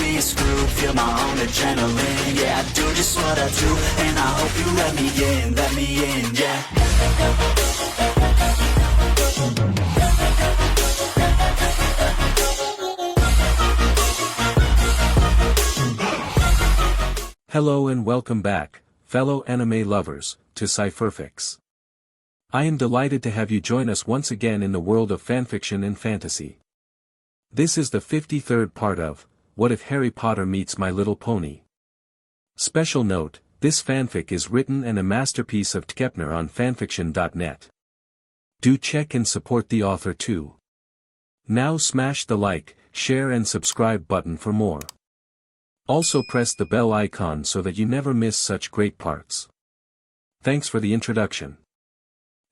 be a screw, feel my own adrenaline. Yeah, I do just what I do, and I hope you let me in, yeah. Hello and welcome back, fellow anime lovers, to Cypherfics. I am delighted to have you join us once again in the world of fanfiction and fantasy. This is the 53rd part of, What If Harry Potter Meets My Little Pony? Special note, this fanfic is written and a masterpiece of tkepner on fanfictionnet. Do check and support the author too. Now smash the like, share and subscribe button for more. Also press the bell icon so that you never miss such great parts. Thanks for the introduction.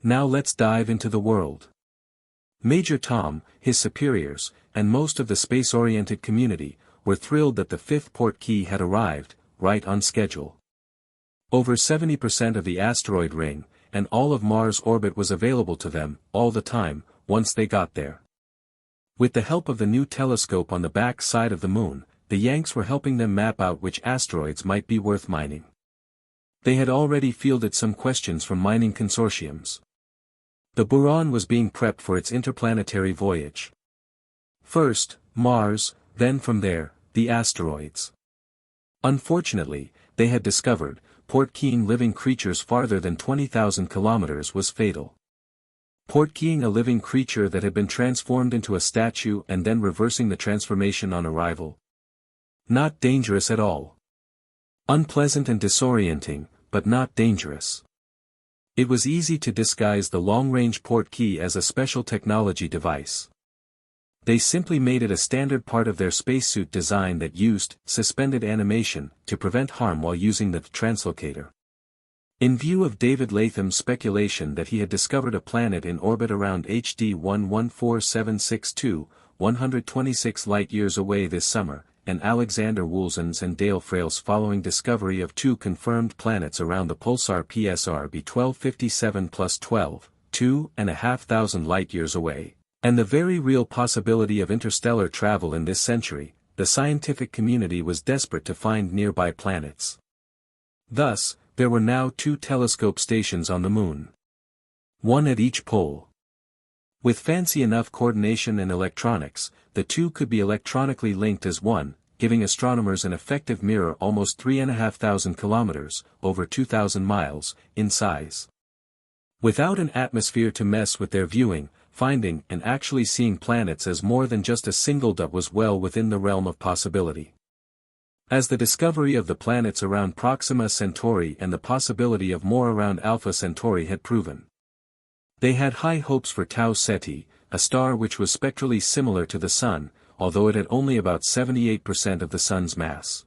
Now let's dive into the world. Major Tom, his superiors, and most of the space-oriented community, were thrilled that the fifth port key had arrived, right on schedule. Over 70% of the asteroid ring, and all of Mars' orbit was available to them, all the time, once they got there. With the help of the new telescope on the back side of the moon, the Yanks were helping them map out which asteroids might be worth mining. They had already fielded some questions from mining consortiums. The Buran was being prepped for its interplanetary voyage. First, Mars, then from there, the asteroids. Unfortunately, they had discovered, port-keying living creatures farther than 20,000 kilometers was fatal. Port-keying a living creature that had been transformed into a statue and then reversing the transformation on arrival. Not dangerous at all. Unpleasant and disorienting, but not dangerous. It was easy to disguise the long-range port key as a special technology device. They simply made it a standard part of their spacesuit design that used suspended animation to prevent harm while using the translocator. In view of David Latham's speculation that he had discovered a planet in orbit around HD 114762, 126 light-years away this summer, and Alexander Woolson's and Dale Frail's following discovery of 2 confirmed planets around the pulsar PSR B1257 plus 12, 2,500 light-years away, and the very real possibility of interstellar travel in this century, the scientific community was desperate to find nearby planets. Thus, there were now 2 telescope stations on the moon. One at each pole. With fancy enough coordination and electronics, the 2 could be electronically linked as one, giving astronomers an effective mirror almost 3,500 kilometers, over 2,000 miles, in size. Without an atmosphere to mess with their viewing, finding and actually seeing planets as more than just a single dot was well within the realm of possibility. As the discovery of the planets around Proxima Centauri and the possibility of more around Alpha Centauri had proven. They had high hopes for Tau Ceti, a star which was spectrally similar to the Sun, although it had only about 78% of the Sun's mass.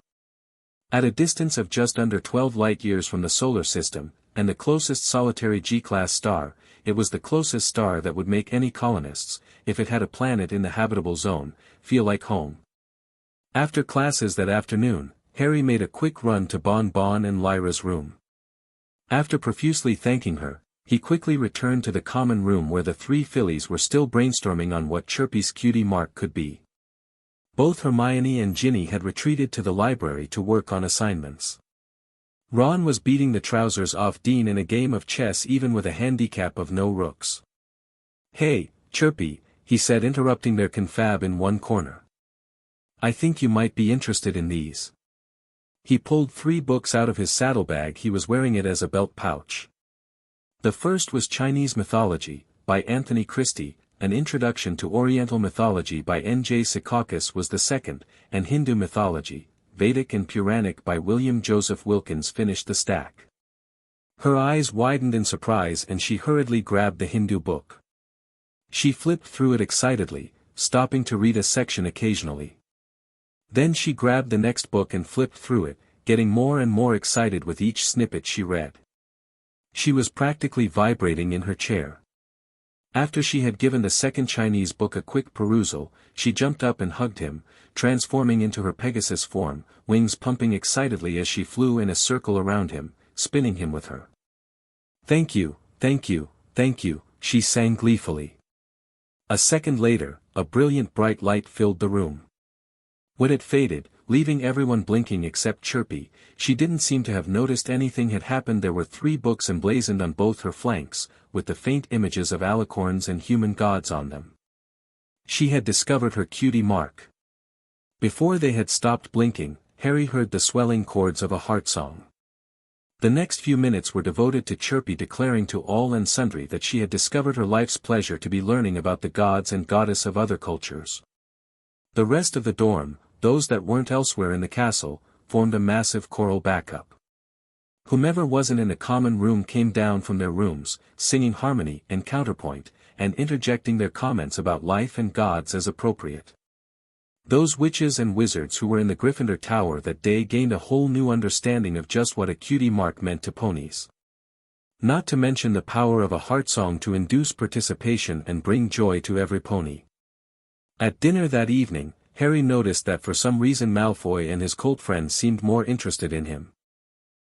At a distance of just under 12 light-years from the Solar System, and the closest solitary G-class star, it was the closest star that would make any colonists, if it had a planet in the habitable zone, feel like home. After classes that afternoon, Harry made a quick run to Bon Bon and Lyra's room. After profusely thanking her, he quickly returned to the common room where the 3 fillies were still brainstorming on what Chirpy's cutie mark could be. Both Hermione and Ginny had retreated to the library to work on assignments. Ron was beating the trousers off Dean in a game of chess even with a handicap of no rooks. "Hey, Chirpy," he said, interrupting their confab in one corner. "I think you might be interested in these." He pulled 3 books out of his saddlebag. He was wearing it as a belt pouch. The first was Chinese Mythology, by Anthony Christie, An Introduction to Oriental Mythology by N.J. Secaucus was the second, and Hindu Mythology, Vedic and Puranic by William Joseph Wilkins finished the stack. Her eyes widened in surprise and she hurriedly grabbed the Hindu book. She flipped through it excitedly, stopping to read a section occasionally. Then she grabbed the next book and flipped through it, getting more and more excited with each snippet she read. She was practically vibrating in her chair. After she had given the second Chinese book a quick perusal, she jumped up and hugged him, transforming into her Pegasus form, wings pumping excitedly as she flew in a circle around him, spinning him with her. "Thank you, thank you, thank you," she sang gleefully. A second later, a brilliant bright light filled the room. When it faded, leaving everyone blinking except Chirpy. She didn't seem to have noticed anything had happened. There were 3 books emblazoned on both her flanks, with the faint images of alicorns and human gods on them. She had discovered her cutie mark. Before they had stopped blinking, Harry heard the swelling chords of a heart song. The next few minutes were devoted to Chirpy declaring to all and sundry that she had discovered her life's pleasure to be learning about the gods and goddess of other cultures. The rest of the dorm, those that weren't elsewhere in the castle, formed a massive choral backup. Whomever wasn't in a common room came down from their rooms, singing harmony and counterpoint, and interjecting their comments about life and gods as appropriate. Those witches and wizards who were in the Gryffindor Tower that day gained a whole new understanding of just what a cutie mark meant to ponies. Not to mention the power of a heart song to induce participation and bring joy to every pony. At dinner that evening, Harry noticed that for some reason Malfoy and his cult friends seemed more interested in him.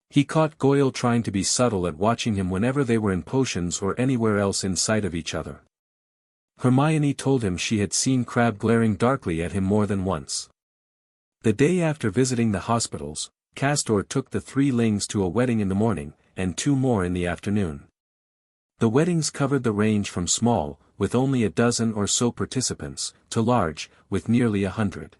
He caught Goyle trying to be subtle at watching him whenever they were in potions or anywhere else in sight of each other. Hermione told him she had seen Crabbe glaring darkly at him more than once. The day after visiting the hospitals, Castor took the 3 Lings to a wedding in the morning, and 2 more in the afternoon. The weddings covered the range from small, with only a dozen or so participants, to large, with nearly 100.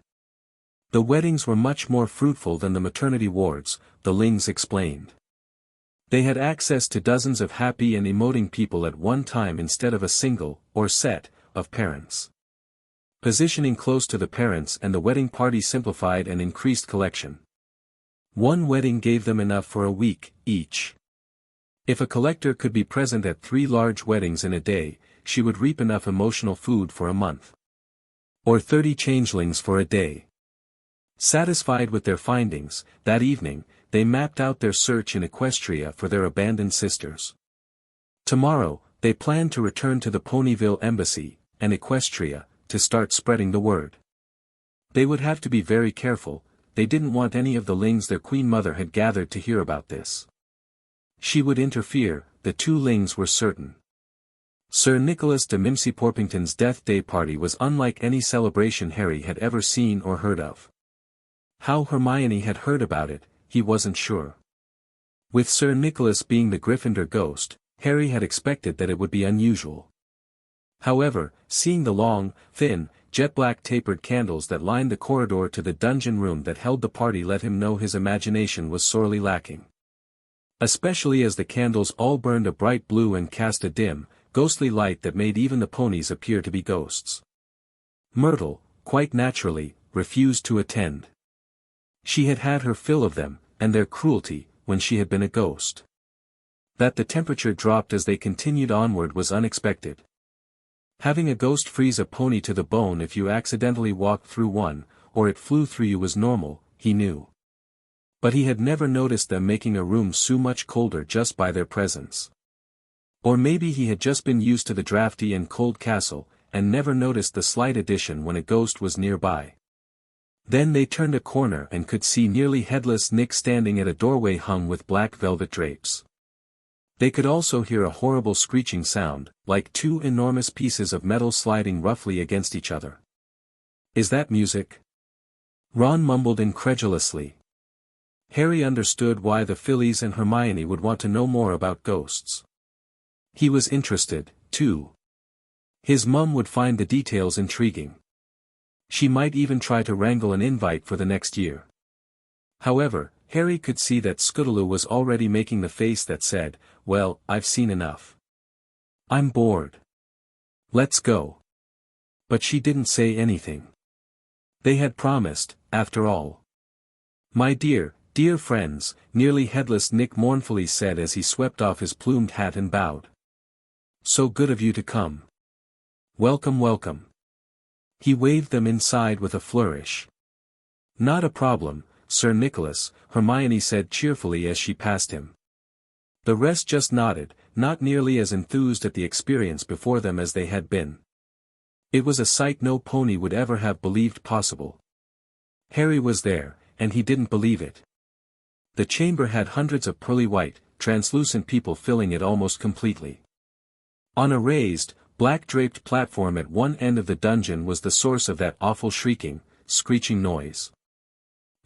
The weddings were much more fruitful than the maternity wards, the Lings explained. They had access to dozens of happy and emoting people at one time instead of a single, or set, of parents. Positioning close to the parents and the wedding party simplified and increased collection. One wedding gave them enough for a week, each. If a collector could be present at 3 large weddings in a day, she would reap enough emotional food for a month. Or 30 changelings for a day. Satisfied with their findings, that evening, they mapped out their search in Equestria for their abandoned sisters. Tomorrow, they planned to return to the Ponyville Embassy, and Equestria, to start spreading the word. They would have to be very careful, they didn't want any of the Lings their Queen Mother had gathered to hear about this. She would interfere, the 2 Lings were certain. Sir Nicholas de Mimsy Porpington's death day party was unlike any celebration Harry had ever seen or heard of. How Hermione had heard about it, he wasn't sure. With Sir Nicholas being the Gryffindor ghost, Harry had expected that it would be unusual. However, seeing the long, thin, jet-black tapered candles that lined the corridor to the dungeon room that held the party let him know his imagination was sorely lacking. Especially as the candles all burned a bright blue and cast a dim, ghostly light that made even the ponies appear to be ghosts. Myrtle, quite naturally, refused to attend. She had had her fill of them, and their cruelty, when she had been a ghost. That the temperature dropped as they continued onward was unexpected. Having a ghost freeze a pony to the bone if you accidentally walked through one, or it flew through you was normal, he knew. But he had never noticed them making a room so much colder just by their presence. Or maybe he had just been used to the drafty and cold castle, and never noticed the slight addition when a ghost was nearby. Then they turned a corner and could see nearly headless Nick standing at a doorway hung with black velvet drapes. They could also hear a horrible screeching sound, like 2 enormous pieces of metal sliding roughly against each other. "Is that music?" Ron mumbled incredulously. Harry understood why the Fillies and Hermione would want to know more about ghosts. He was interested, too. His mum would find the details intriguing. She might even try to wrangle an invite for the next year. However, Harry could see that Scootaloo was already making the face that said, "Well, I've seen enough. I'm bored. Let's go." But she didn't say anything. They had promised, after all. "My dear, dear friends," nearly headless Nick mournfully said as he swept off his plumed hat and bowed. "So good of you to come. Welcome, welcome." He waved them inside with a flourish. "Not a problem, Sir Nicholas," Hermione said cheerfully as she passed him. The rest just nodded, not nearly as enthused at the experience before them as they had been. It was a sight no pony would ever have believed possible. Harry was there, and he didn't believe it. The chamber had hundreds of pearly white, translucent people filling it almost completely. On a raised, black-draped platform at one end of the dungeon was the source of that awful shrieking, screeching noise.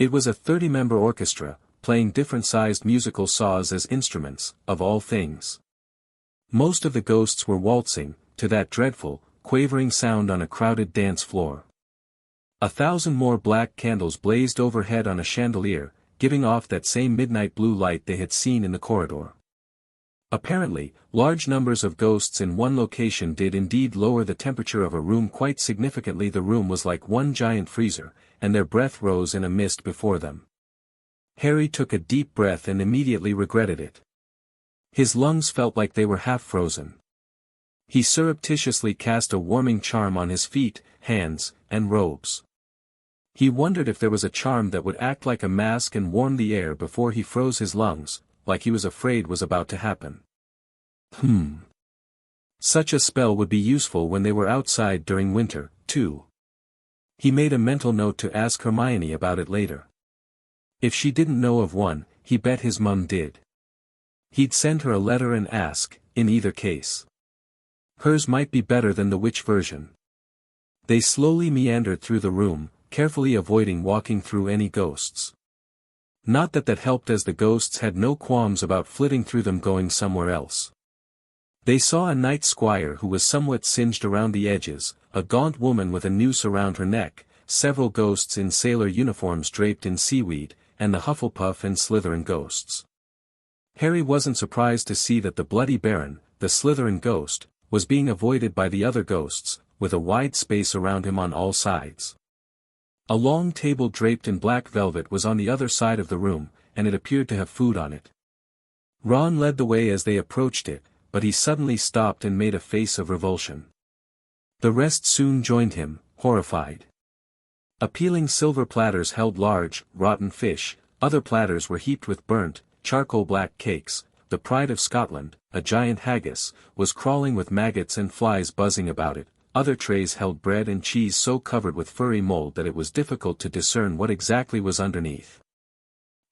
It was a 30-member orchestra, playing different-sized musical saws as instruments, of all things. Most of the ghosts were waltzing, to that dreadful, quavering sound on a crowded dance floor. 1,000 more black candles blazed overhead on a chandelier, giving off that same midnight blue light they had seen in the corridor. Apparently, large numbers of ghosts in one location did indeed lower the temperature of a room quite significantly. The room was like one giant freezer, and their breath rose in a mist before them. Harry took a deep breath and immediately regretted it. His lungs felt like they were half frozen. He surreptitiously cast a warming charm on his feet, hands, and robes. He wondered if there was a charm that would act like a mask and warm the air before he froze his lungs, like he was afraid was about to happen. Such a spell would be useful when they were outside during winter, too. He made a mental note to ask Hermione about it later. If she didn't know of one, he bet his mum did. He'd send her a letter and ask, in either case. Hers might be better than the witch version. They slowly meandered through the room, carefully avoiding walking through any ghosts. Not that helped, as the ghosts had no qualms about flitting through them going somewhere else. They saw a night squire who was somewhat singed around the edges, a gaunt woman with a noose around her neck, several ghosts in sailor uniforms draped in seaweed, and the Hufflepuff and Slytherin ghosts. Harry wasn't surprised to see that the Bloody Baron, the Slytherin ghost, was being avoided by the other ghosts, with a wide space around him on all sides. A long table draped in black velvet was on the other side of the room, and it appeared to have food on it. Ron led the way as they approached it, but he suddenly stopped and made a face of revulsion. The rest soon joined him, horrified. Appealing silver platters held large, rotten fish, other platters were heaped with burnt, charcoal-black cakes. The pride of Scotland, a giant haggis, was crawling with maggots and flies buzzing about it. Other trays held bread and cheese so covered with furry mold that it was difficult to discern what exactly was underneath.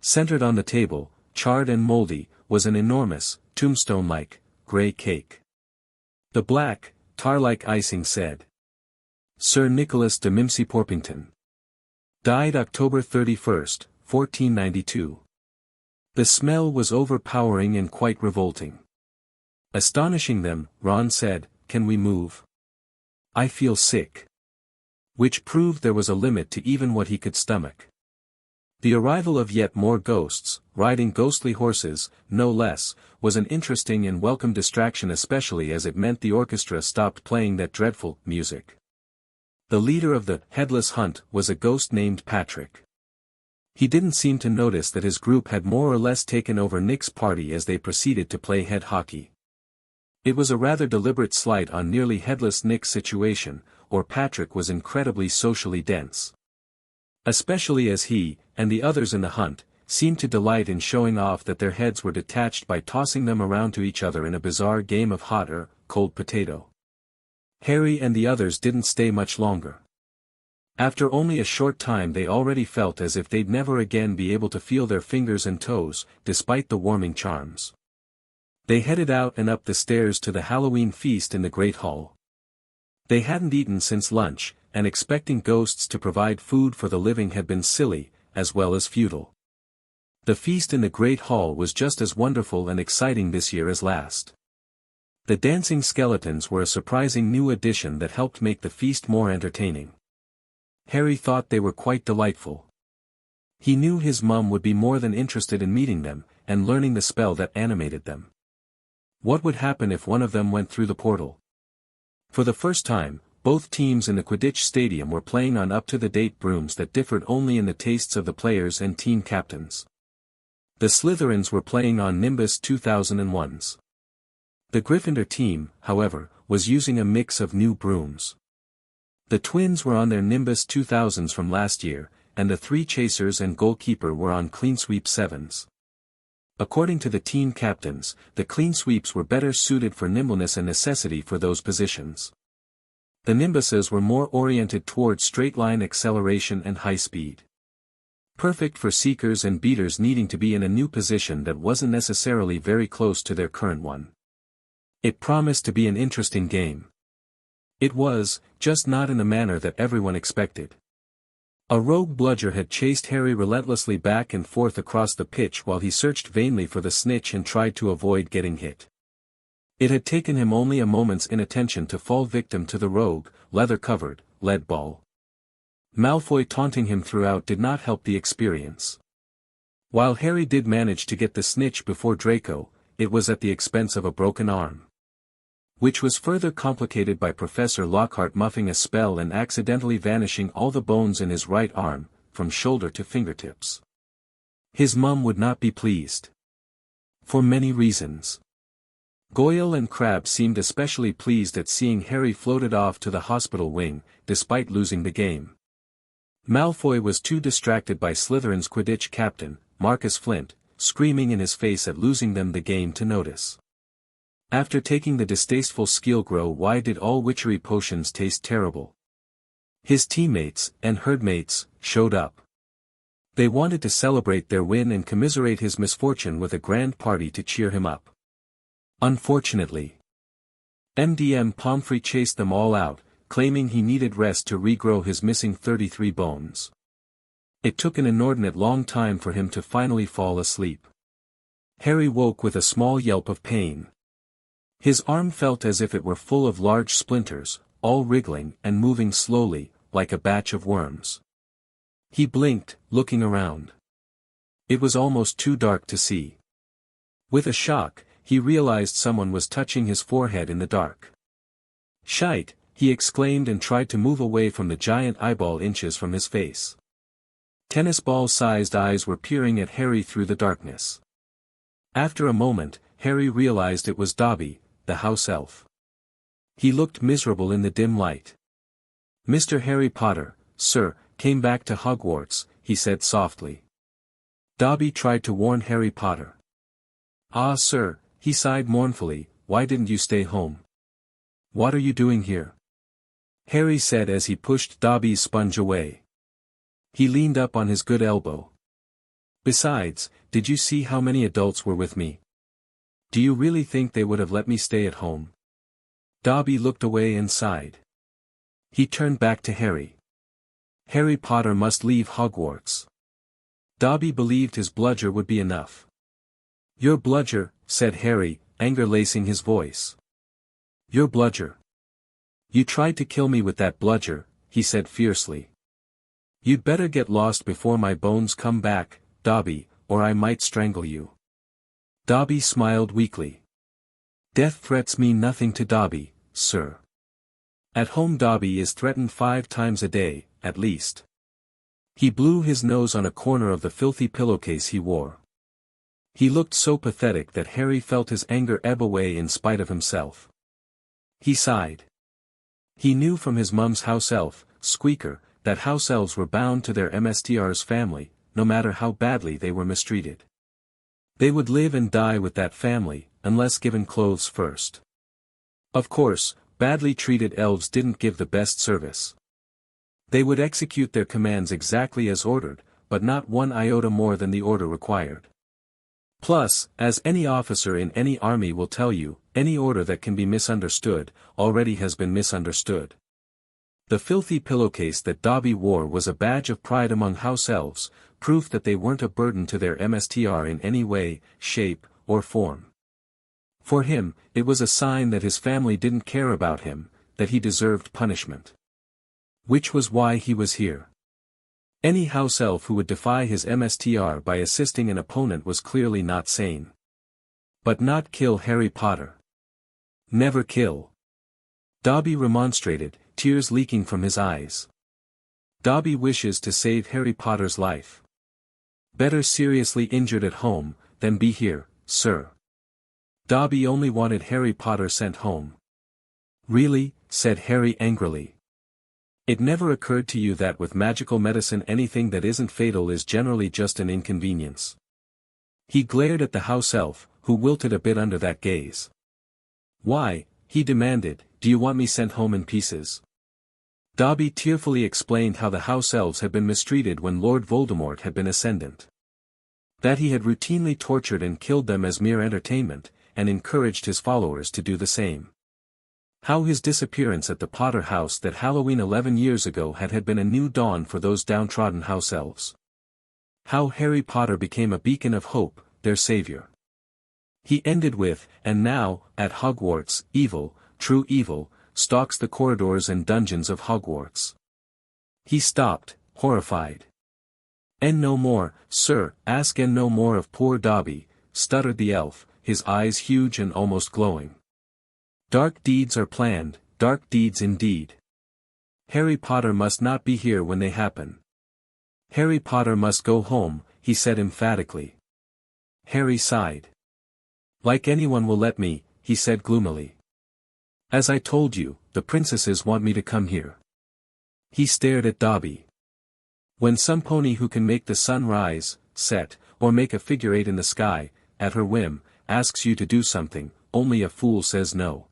Centered on the table, charred and moldy, was an enormous, tombstone-like, grey cake. The black, tar-like icing said, Sir Nicholas de Mimsy Porpington. Died October 31, 1492. The smell was overpowering and quite revolting. Astonishing them, Ron said, "Can we move? I feel sick." Which proved there was a limit to even what he could stomach. The arrival of yet more ghosts, riding ghostly horses, no less, was an interesting and welcome distraction, especially as it meant the orchestra stopped playing that dreadful music. The leader of the headless hunt was a ghost named Patrick. He didn't seem to notice that his group had more or less taken over Nick's party as they proceeded to play head hockey. It was a rather deliberate slight on nearly headless Nick's situation, or Patrick was incredibly socially dense. Especially as he, and the others in the hunt, seemed to delight in showing off that their heads were detached by tossing them around to each other in a bizarre game of hot or cold potato. Harry and the others didn't stay much longer. After only a short time they already felt as if they'd never again be able to feel their fingers and toes, despite the warming charms. They headed out and up the stairs to the Halloween feast in the Great Hall. They hadn't eaten since lunch, and expecting ghosts to provide food for the living had been silly, as well as futile. The feast in the Great Hall was just as wonderful and exciting this year as last. The dancing skeletons were a surprising new addition that helped make the feast more entertaining. Harry thought they were quite delightful. He knew his mum would be more than interested in meeting them, and learning the spell that animated them. What would happen if one of them went through the portal? For the first time, both teams in the Quidditch stadium were playing on up-to-the-date brooms that differed only in the tastes of the players and team captains. The Slytherins were playing on Nimbus 2001s. The Gryffindor team, however, was using a mix of new brooms. The twins were on their Nimbus 2000s from last year, and the three chasers and goalkeeper were on Clean Sweep 7s. According to the team captains, the Clean Sweeps were better suited for nimbleness and necessity for those positions. The Nimbuses were more oriented toward straight-line acceleration and high speed. Perfect for seekers and beaters needing to be in a new position that wasn't necessarily very close to their current one. It promised to be an interesting game. It was, just not in the manner that everyone expected. A rogue bludger had chased Harry relentlessly back and forth across the pitch while he searched vainly for the snitch and tried to avoid getting hit. It had taken him only a moment's inattention to fall victim to the rogue, leather-covered, lead ball. Malfoy taunting him throughout did not help the experience. While Harry did manage to get the snitch before Draco, it was at the expense of a broken arm. Which was further complicated by Professor Lockhart muffing a spell and accidentally vanishing all the bones in his right arm, from shoulder to fingertips. His mum would not be pleased. For many reasons. Goyle and Crabbe seemed especially pleased at seeing Harry floated off to the hospital wing, despite losing the game. Malfoy was too distracted by Slytherin's Quidditch captain, Marcus Flint, screaming in his face at losing them the game to notice. After taking the distasteful Skeelgrow, why did all witchery potions taste terrible? His teammates, and herdmates, showed up. They wanted to celebrate their win and commiserate his misfortune with a grand party to cheer him up. Unfortunately, MDM Pomfrey chased them all out, claiming he needed rest to regrow his missing 33 bones. It took an inordinate long time for him to finally fall asleep. Harry woke with a small yelp of pain. His arm felt as if it were full of large splinters, all wriggling and moving slowly, like a batch of worms. He blinked, looking around. It was almost too dark to see. With a shock, he realized someone was touching his forehead in the dark. "Shite," he exclaimed and tried to move away from the giant eyeball inches from his face. Tennis ball-sized eyes were peering at Harry through the darkness. After a moment, Harry realized it was Dobby, the house elf. He looked miserable in the dim light. "Mr. Harry Potter, sir, came back to Hogwarts," he said softly. Dobby tried to warn Harry Potter. "Ah, sir," he sighed mournfully, "why didn't you stay home? What are you doing here?" Harry said as he pushed Dobby's sponge away. He leaned up on his good elbow. "Besides, did you see how many adults were with me? Do you really think they would have let me stay at home?" Dobby looked away and sighed. He turned back to Harry. Harry Potter must leave Hogwarts. Dobby believed his bludger would be enough. "Your bludger," said Harry, anger lacing his voice. "Your bludger. You tried to kill me with that bludger," he said fiercely. "You'd better get lost before my bones come back, Dobby, or I might strangle you." Dobby smiled weakly. "Death threats mean nothing to Dobby, sir. At home Dobby is threatened 5 times a day, at least." He blew his nose on a corner of the filthy pillowcase he wore. He looked so pathetic that Harry felt his anger ebb away in spite of himself. He sighed. He knew from his mum's house elf, Squeaker, that house elves were bound to their MSTR's family, no matter how badly they were mistreated. They would live and die with that family, unless given clothes first. Of course, badly treated elves didn't give the best service. They would execute their commands exactly as ordered, but not 1 iota more than the order required. Plus, as any officer in any army will tell you, any order that can be misunderstood, already has been misunderstood. The filthy pillowcase that Dobby wore was a badge of pride among house elves, proof that they weren't a burden to their MSTR in any way, shape, or form. For him, it was a sign that his family didn't care about him, that he deserved punishment. Which was why he was here. Any house elf who would defy his MSTR by assisting an opponent was clearly not sane. But not kill Harry Potter. Never kill. Dobby remonstrated, tears leaking from his eyes. Dobby wishes to save Harry Potter's life. Better seriously injured at home, than be here, sir. Dobby only wanted Harry Potter sent home. "Really?" said Harry angrily. "It never occurred to you that with magical medicine anything that isn't fatal is generally just an inconvenience?" He glared at the house elf, who wilted a bit under that gaze. "Why," he demanded, "do you want me sent home in pieces?" Dobby tearfully explained how the house elves had been mistreated when Lord Voldemort had been ascendant. That he had routinely tortured and killed them as mere entertainment, and encouraged his followers to do the same. How his disappearance at the Potter house that Halloween 11 years ago had been a new dawn for those downtrodden house elves. How Harry Potter became a beacon of hope, their savior. He ended with, and now, at Hogwarts, evil, true evil, stalks the corridors and dungeons of Hogwarts. He stopped, horrified. "And no more, sir, ask and no more of poor Dobby," stuttered the elf, his eyes huge and almost glowing. "Dark deeds are planned, dark deeds indeed. Harry Potter must not be here when they happen. Harry Potter must go home," he said emphatically. Harry sighed. "Like anyone will let me," he said gloomily. "As I told you, the princesses want me to come here." He stared at Dobby. "When some pony who can make the sun rise, set, or make a figure eight in the sky, at her whim, asks you to do something, only a fool says no.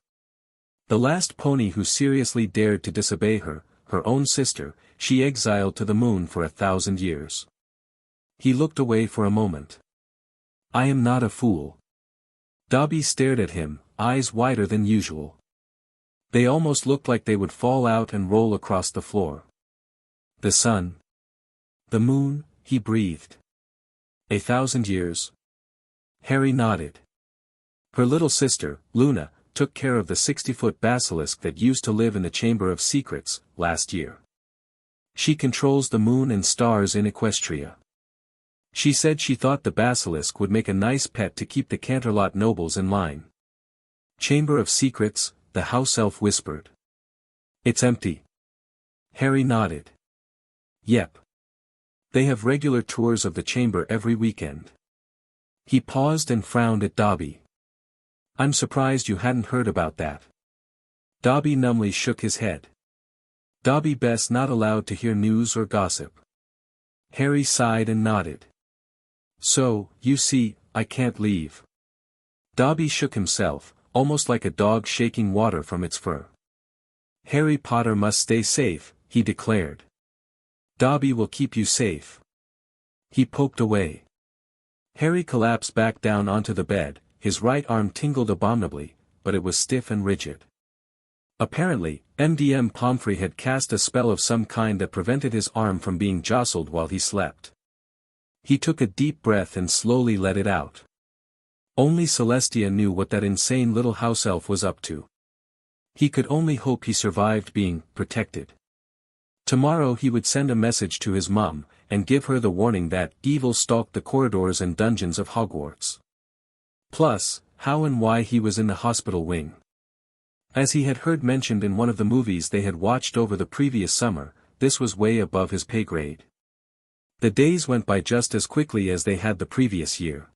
The last pony who seriously dared to disobey her, her own sister, she exiled to the moon for 1,000 years." He looked away for a moment. "I am not a fool." Dobby stared at him, eyes wider than usual. They almost looked like they would fall out and roll across the floor. "The sun? The moon?" he breathed. "1,000 years?" Harry nodded. "Her little sister, Luna, took care of the 60-foot basilisk that used to live in the Chamber of Secrets, last year. She controls the moon and stars in Equestria. She said she thought the basilisk would make a nice pet to keep the Canterlot nobles in line." "Chamber of Secrets," the house elf whispered. "It's empty." Harry nodded. "Yep. They have regular tours of the chamber every weekend." He paused and frowned at Dobby. "I'm surprised you hadn't heard about that." Dobby numbly shook his head. Dobby best not allowed to hear news or gossip. Harry sighed and nodded. "So, you see, I can't leave." Dobby shook himself, almost like a dog shaking water from its fur. "Harry Potter must stay safe," he declared. "Dobby will keep you safe." He poked away. Harry collapsed back down onto the bed, his right arm tingled abominably, but it was stiff and rigid. Apparently, MDM Pomfrey had cast a spell of some kind that prevented his arm from being jostled while he slept. He took a deep breath and slowly let it out. Only Celestia knew what that insane little house elf was up to. He could only hope he survived being protected. Tomorrow he would send a message to his mum, and give her the warning that evil stalked the corridors and dungeons of Hogwarts. Plus, how and why he was in the hospital wing. As he had heard mentioned in one of the movies they had watched over the previous summer, this was way above his pay grade. The days went by just as quickly as they had the previous year.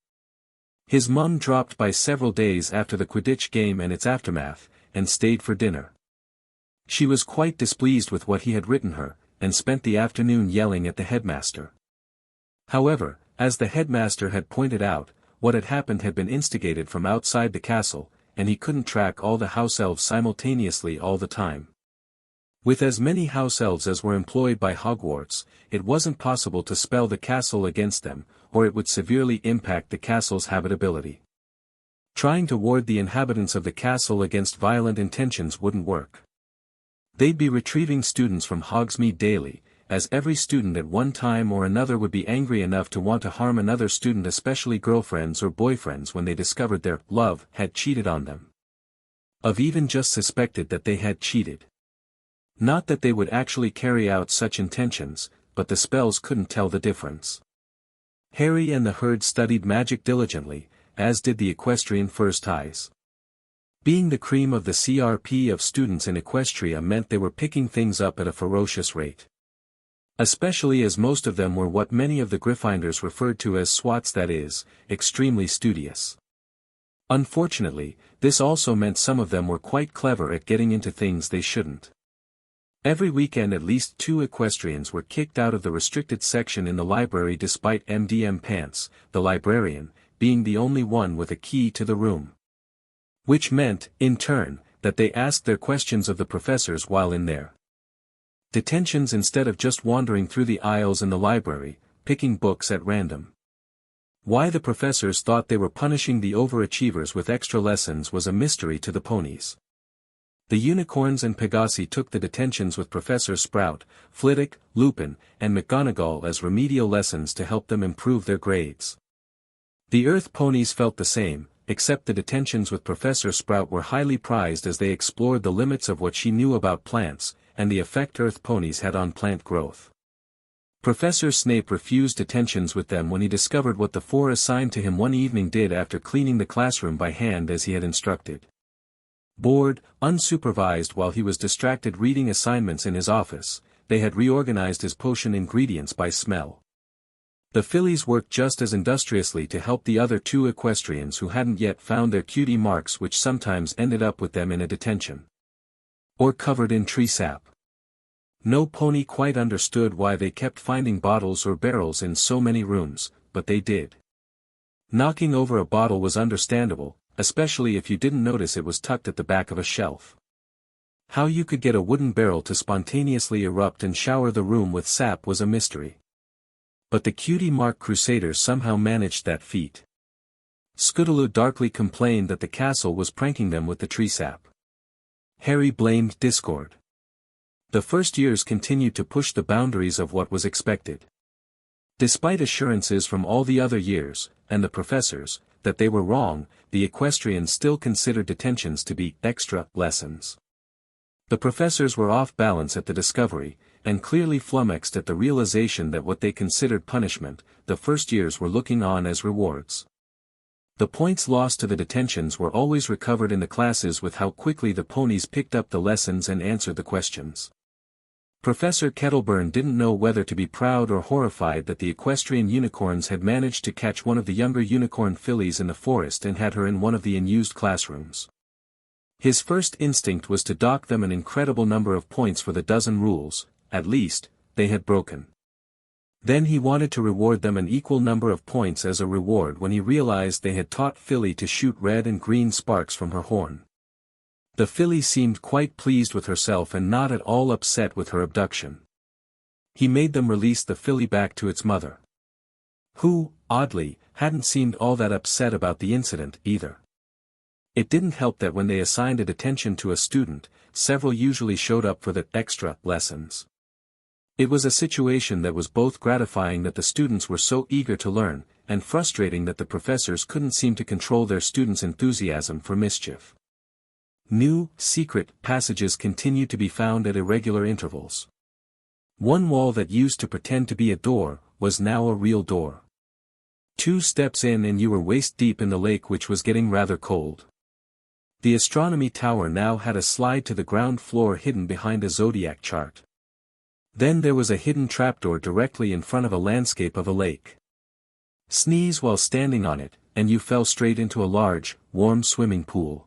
His mum dropped by several days after the Quidditch game and its aftermath, and stayed for dinner. She was quite displeased with what he had written her, and spent the afternoon yelling at the headmaster. However, as the headmaster had pointed out, what had happened had been instigated from outside the castle, and he couldn't track all the house elves simultaneously all the time. With as many house elves as were employed by Hogwarts, it wasn't possible to spell the castle against them, or it would severely impact the castle's habitability. Trying to ward the inhabitants of the castle against violent intentions wouldn't work. They'd be retrieving students from Hogsmeade daily, as every student at one time or another would be angry enough to want to harm another student, especially girlfriends or boyfriends, when they discovered their love had cheated on them. Of even just suspected that they had cheated. Not that they would actually carry out such intentions, but the spells couldn't tell the difference. Harry and the herd studied magic diligently, as did the equestrian Frnds. Being the cream of the CRP of students in Equestria meant they were picking things up at a ferocious rate. Especially as most of them were what many of the Gryffindors referred to as swats, that is, extremely studious. Unfortunately, this also meant some of them were quite clever at getting into things they shouldn't. Every weekend at least 2 equestrians were kicked out of the restricted section in the library despite MDM Pants, the librarian, being the only one with a key to the room. Which meant, in turn, that they asked their questions of the professors while in there. Detentions instead of just wandering through the aisles in the library, picking books at random. Why the professors thought they were punishing the overachievers with extra lessons was a mystery to the ponies. The unicorns and Pegasi took the detentions with Professor Sprout, Flitwick, Lupin, and McGonagall as remedial lessons to help them improve their grades. The Earth ponies felt the same, except the detentions with Professor Sprout were highly prized as they explored the limits of what she knew about plants, and the effect Earth ponies had on plant growth. Professor Snape refused detentions with them when he discovered what the four assigned to him one evening did after cleaning the classroom by hand as he had instructed. Bored, unsupervised while he was distracted reading assignments in his office, they had reorganized his potion ingredients by smell. The fillies worked just as industriously to help the other two equestrians who hadn't yet found their cutie marks, which sometimes ended up with them in a detention. Or covered in tree sap. No pony quite understood why they kept finding bottles or barrels in so many rooms, but they did. Knocking over a bottle was understandable, especially if you didn't notice it was tucked at the back of a shelf. How you could get a wooden barrel to spontaneously erupt and shower the room with sap was a mystery. But the cutie mark crusaders somehow managed that feat. Scootaloo darkly complained that the castle was pranking them with the tree sap. Harry blamed Discord. The first years continued to push the boundaries of what was expected. Despite assurances from all the other years, and the professors, that they were wrong, the equestrians still considered detentions to be extra lessons. The professors were off balance at the discovery, and clearly flummoxed at the realization that what they considered punishment, the first years were looking on as rewards. The points lost to the detentions were always recovered in the classes with how quickly the ponies picked up the lessons and answered the questions. Professor Kettleburn didn't know whether to be proud or horrified that the equestrian unicorns had managed to catch one of the younger unicorn fillies in the forest and had her in one of the unused classrooms. His first instinct was to dock them an incredible number of points for the dozen rules, at least, they had broken. Then he wanted to reward them an equal number of points as a reward when he realized they had taught Filly to shoot red and green sparks from her horn. The filly seemed quite pleased with herself and not at all upset with her abduction. He made them release the filly back to its mother. Who, oddly, hadn't seemed all that upset about the incident either. It didn't help that when they assigned a detention to a student, several usually showed up for the extra lessons. It was a situation that was both gratifying that the students were so eager to learn, and frustrating that the professors couldn't seem to control their students' enthusiasm for mischief. New, secret passages continued to be found at irregular intervals. One wall that used to pretend to be a door, was now a real door. 2 steps in and you were waist deep in the lake, which was getting rather cold. The astronomy tower now had a slide to the ground floor hidden behind a zodiac chart. Then there was a hidden trapdoor directly in front of a landscape of a lake. Sneeze while standing on it, and you fell straight into a large, warm swimming pool.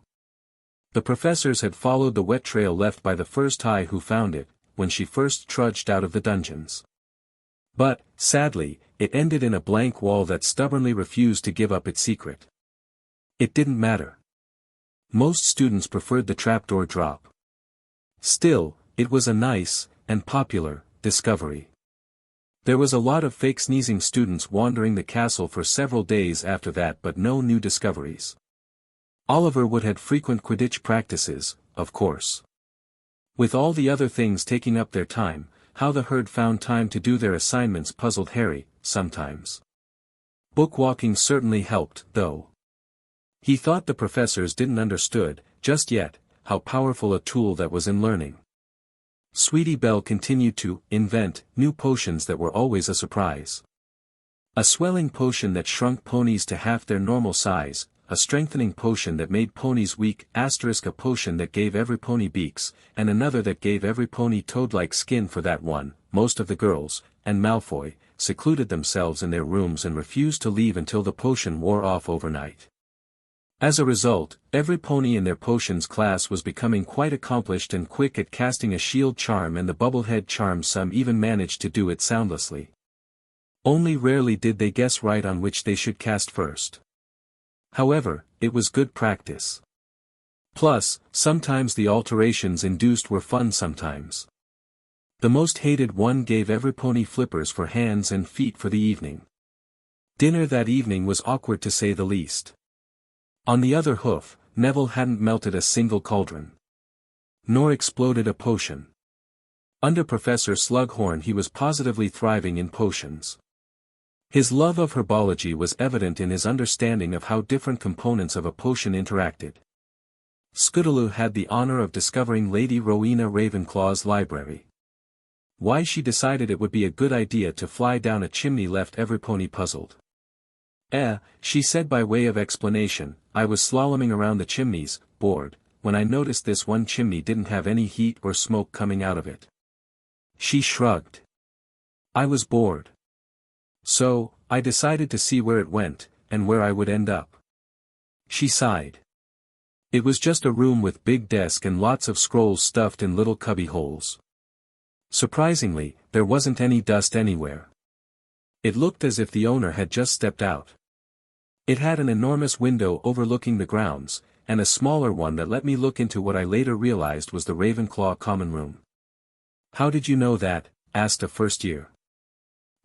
The professors had followed the wet trail left by the first High who found it, when she first trudged out of the dungeons. But, sadly, it ended in a blank wall that stubbornly refused to give up its secret. It didn't matter. Most students preferred the trapdoor drop. Still, it was a nice, and popular, discovery. There was a lot of fake sneezing students wandering the castle for several days after that, but no new discoveries. Oliver Wood had frequent Quidditch practices, of course. With all the other things taking up their time, how the herd found time to do their assignments puzzled Harry, sometimes. Bookwalking certainly helped, though. He thought the professors didn't understood, just yet, how powerful a tool that was in learning. Sweetie Belle continued to invent new potions that were always a surprise. A swelling potion that shrunk ponies to half their normal size, a strengthening potion that made ponies weak, *a potion that gave every pony beaks, and another that gave every pony toad-like skin for that one. Most of the girls, and Malfoy, secluded themselves in their rooms and refused to leave until the potion wore off overnight. As a result, every pony in their potions class was becoming quite accomplished and quick at casting a shield charm and the bubblehead charm. Some even managed to do it soundlessly. Only rarely did they guess right on which they should cast first. However, it was good practice. Plus, sometimes the alterations induced were fun sometimes. The most hated one gave every pony flippers for hands and feet for the evening. Dinner that evening was awkward to say the least. On the other hoof, Neville hadn't melted a single cauldron. Nor exploded a potion. Under Professor Slughorn he was positively thriving in potions. His love of herbology was evident in his understanding of how different components of a potion interacted. Scootaloo had the honor of discovering Lady Rowena Ravenclaw's library. Why she decided it would be a good idea to fly down a chimney left Everpony puzzled. She said by way of explanation, I was slaloming around the chimneys, bored, when I noticed this one chimney didn't have any heat or smoke coming out of it. She shrugged. I was bored. So, I decided to see where it went, and where I would end up. She sighed. It was just a room with big desk and lots of scrolls stuffed in little cubby holes. Surprisingly, there wasn't any dust anywhere. It looked as if the owner had just stepped out. It had an enormous window overlooking the grounds, and a smaller one that let me look into what I later realized was the Ravenclaw common room. How did you know that? Asked a first year.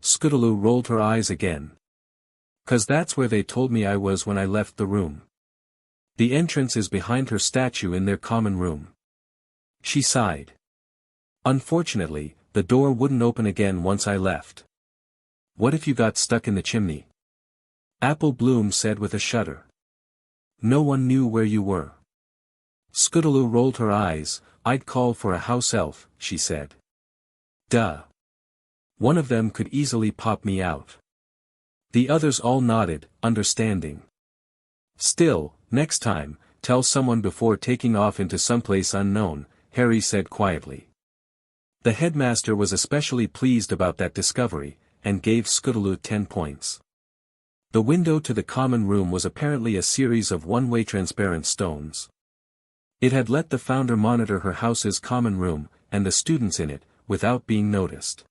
Scootaloo rolled her eyes again. 'Cause that's where they told me I was when I left the room. The entrance is behind her statue in their common room. She sighed. Unfortunately, the door wouldn't open again once I left. What if you got stuck in the chimney? Apple Bloom said with a shudder. No one knew where you were. Scootaloo rolled her eyes. I'd call for a house elf, she said. Duh. One of them could easily pop me out. The others all nodded, understanding. Still, next time, tell someone before taking off into someplace unknown, Harry said quietly. The headmaster was especially pleased about that discovery, and gave Scootaloo 10 points. The window to the common room was apparently a series of one-way transparent stones. It had let the founder monitor her house's common room, and the students in it, without being noticed.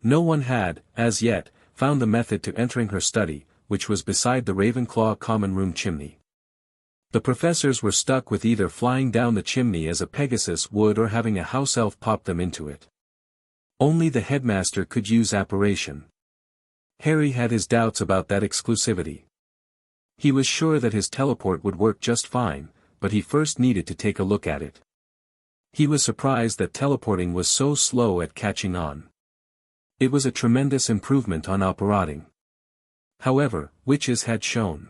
No one had, as yet, found the method to entering her study, which was beside the Ravenclaw common room chimney. The professors were stuck with either flying down the chimney as a Pegasus would or having a house elf pop them into it. Only the headmaster could use apparition. Harry had his doubts about that exclusivity. He was sure that his teleport would work just fine, but he first needed to take a look at it. He was surprised that teleporting was so slow at catching on. It was a tremendous improvement on apparating. However, witches had shown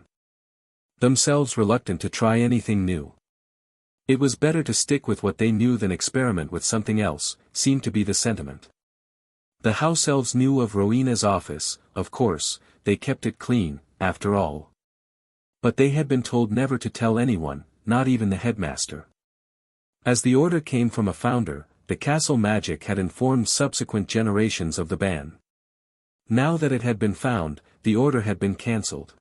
themselves reluctant to try anything new. It was better to stick with what they knew than experiment with something else, seemed to be the sentiment. The house elves knew of Rowena's office, of course, they kept it clean, after all. But they had been told never to tell anyone, not even the headmaster. As the order came from a founder, the castle magic had informed subsequent generations of the ban. Now that it had been found, the order had been cancelled.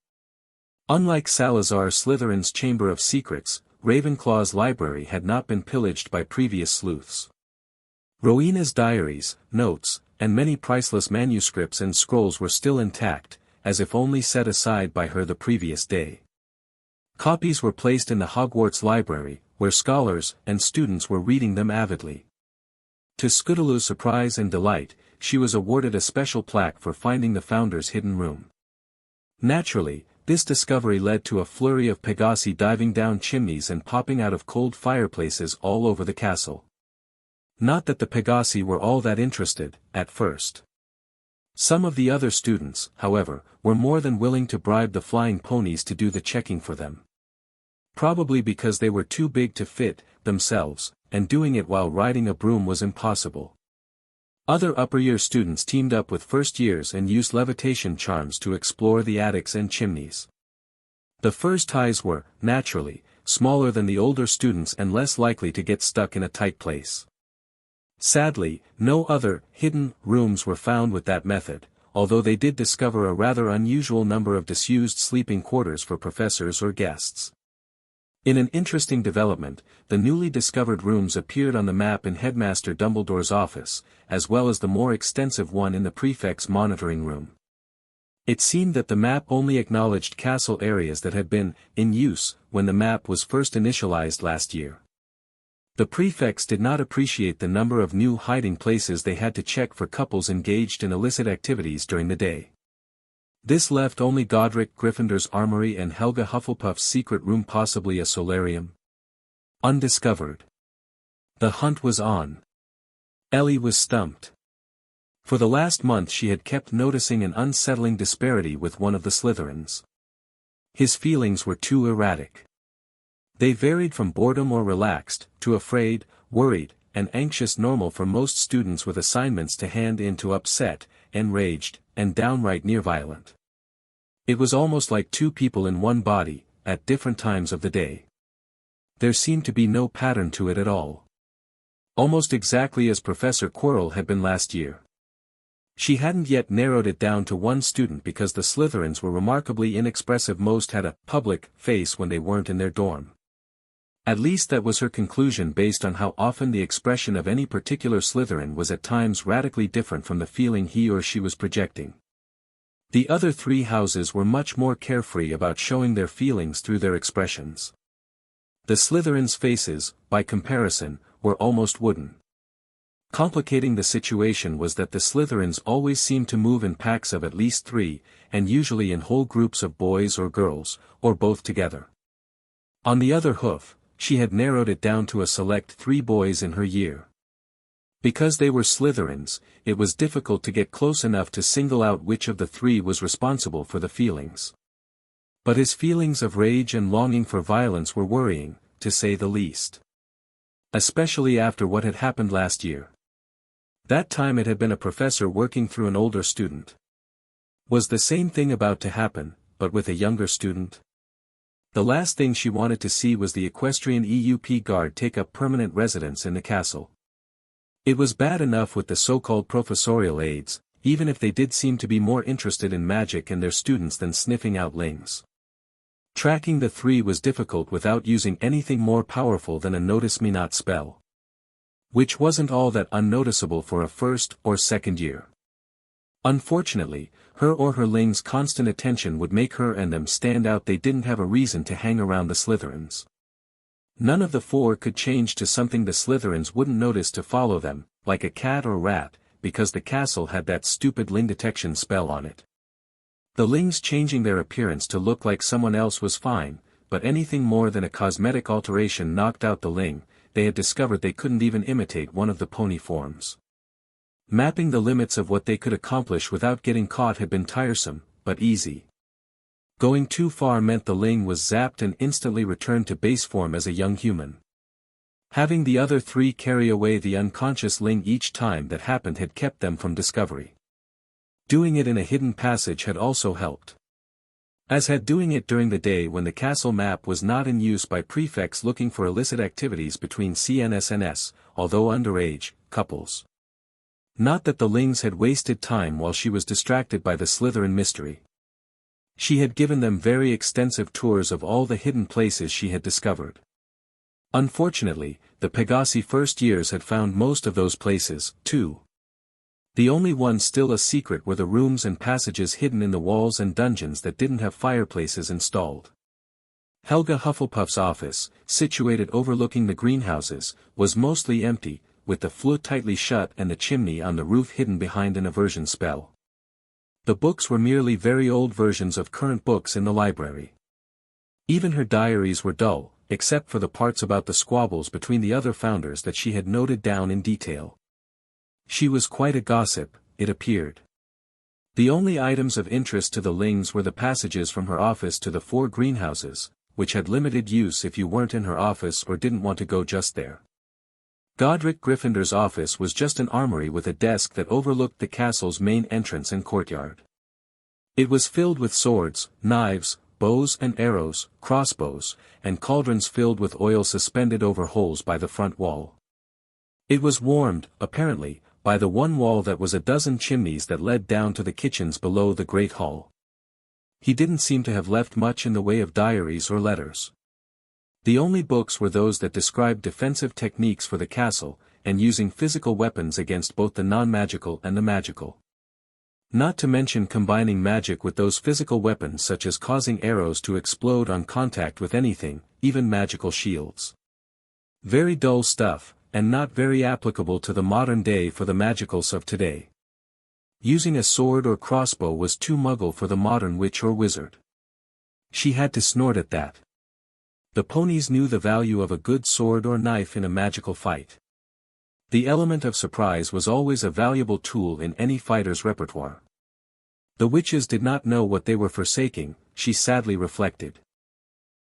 Unlike Salazar Slytherin's Chamber of Secrets, Ravenclaw's library had not been pillaged by previous sleuths. Rowena's diaries, notes, and many priceless manuscripts and scrolls were still intact, as if only set aside by her the previous day. Copies were placed in the Hogwarts library, where scholars and students were reading them avidly. To Scootaloo's surprise and delight, she was awarded a special plaque for finding the founder's hidden room. Naturally, this discovery led to a flurry of Pegasi diving down chimneys and popping out of cold fireplaces all over the castle. Not that the Pegasi were all that interested, at first. Some of the other students, however, were more than willing to bribe the flying ponies to do the checking for them. Probably because they were too big to fit, themselves, and doing it while riding a broom was impossible. Other upper-year students teamed up with first years and used levitation charms to explore the attics and chimneys. The first highs were, naturally, smaller than the older students and less likely to get stuck in a tight place. Sadly, no other hidden rooms were found with that method, although they did discover a rather unusual number of disused sleeping quarters for professors or guests. In an interesting development, the newly discovered rooms appeared on the map in Headmaster Dumbledore's office, as well as the more extensive one in the prefect's monitoring room. It seemed that the map only acknowledged castle areas that had been in use when the map was first initialized last year. The prefects did not appreciate the number of new hiding places they had to check for couples engaged in illicit activities during the day. This left only Godric Gryffindor's armory and Helga Hufflepuff's secret room, possibly a solarium, undiscovered. The hunt was on. Ellie was stumped. For the last month she had kept noticing an unsettling disparity with one of the Slytherins. His feelings were too erratic. They varied from boredom or relaxed, to afraid, worried, and anxious, normal for most students with assignments to hand in, to upset, enraged, and downright near violent. It was almost like two people in one body, at different times of the day. There seemed to be no pattern to it at all. Almost exactly as Professor Quirrell had been last year. She hadn't yet narrowed it down to one student because the Slytherins were remarkably inexpressive. Most had a public face when they weren't in their dorm. At least that was her conclusion based on how often the expression of any particular Slytherin was at times radically different from the feeling he or she was projecting. The other three houses were much more carefree about showing their feelings through their expressions. The Slytherins' faces, by comparison, were almost wooden. Complicating the situation was that the Slytherins always seemed to move in packs of at least 3, and usually in whole groups of boys or girls, or both together. On the other hoof, she had narrowed it down to a select 3 boys in her year. Because they were Slytherins, it was difficult to get close enough to single out which of the 3 was responsible for the feelings. But his feelings of rage and longing for violence were worrying, to say the least. Especially after what had happened last year. That time it had been a professor working through an older student. Was the same thing about to happen, but with a younger student? The last thing she wanted to see was the equestrian EUP guard take up permanent residence in the castle. It was bad enough with the so-called professorial aides, even if they did seem to be more interested in magic and their students than sniffing out lings. Tracking the 3 was difficult without using anything more powerful than a notice-me-not spell. Which wasn't all that unnoticeable for a first or second year. Unfortunately, her or her ling's constant attention would make her and them stand out. They didn't have a reason to hang around the Slytherins. None of the 4 could change to something the Slytherins wouldn't notice to follow them, like a cat or rat, because the castle had that stupid ling detection spell on it. The lings changing their appearance to look like someone else was fine, but anything more than a cosmetic alteration knocked out the ling. They had discovered they couldn't even imitate one of the pony forms. Mapping the limits of what they could accomplish without getting caught had been tiresome, but easy. Going too far meant the ling was zapped and instantly returned to base form as a young human. Having the other 3 carry away the unconscious ling each time that happened had kept them from discovery. Doing it in a hidden passage had also helped. As had doing it during the day when the castle map was not in use by prefects looking for illicit activities between CNSNS, although underage, couples. Not that the lings had wasted time while she was distracted by the Slytherin mystery. She had given them very extensive tours of all the hidden places she had discovered. Unfortunately, the Pegasi first years had found most of those places, too. The only ones still a secret were the rooms and passages hidden in the walls and dungeons that didn't have fireplaces installed. Helga Hufflepuff's office, situated overlooking the greenhouses, was mostly empty, with the flue tightly shut and the chimney on the roof hidden behind an aversion spell. The books were merely very old versions of current books in the library. Even her diaries were dull, except for the parts about the squabbles between the other founders that she had noted down in detail. She was quite a gossip, it appeared. The only items of interest to the lings were the passages from her office to the 4 greenhouses, which had limited use if you weren't in her office or didn't want to go just there. Godric Gryffindor's office was just an armory with a desk that overlooked the castle's main entrance and courtyard. It was filled with swords, knives, bows and arrows, crossbows, and cauldrons filled with oil suspended over holes by the front wall. It was warmed, apparently, by the one wall that was a dozen chimneys that led down to the kitchens below the Great Hall. He didn't seem to have left much in the way of diaries or letters. The only books were those that described defensive techniques for the castle, and using physical weapons against both the non-magical and the magical. Not to mention combining magic with those physical weapons such as causing arrows to explode on contact with anything, even magical shields. Very dull stuff, and not very applicable to the modern day for the magicals of today. Using a sword or crossbow was too muggle for the modern witch or wizard. She had to snort at that. The ponies knew the value of a good sword or knife in a magical fight. The element of surprise was always a valuable tool in any fighter's repertoire. The witches did not know what they were forsaking, she sadly reflected.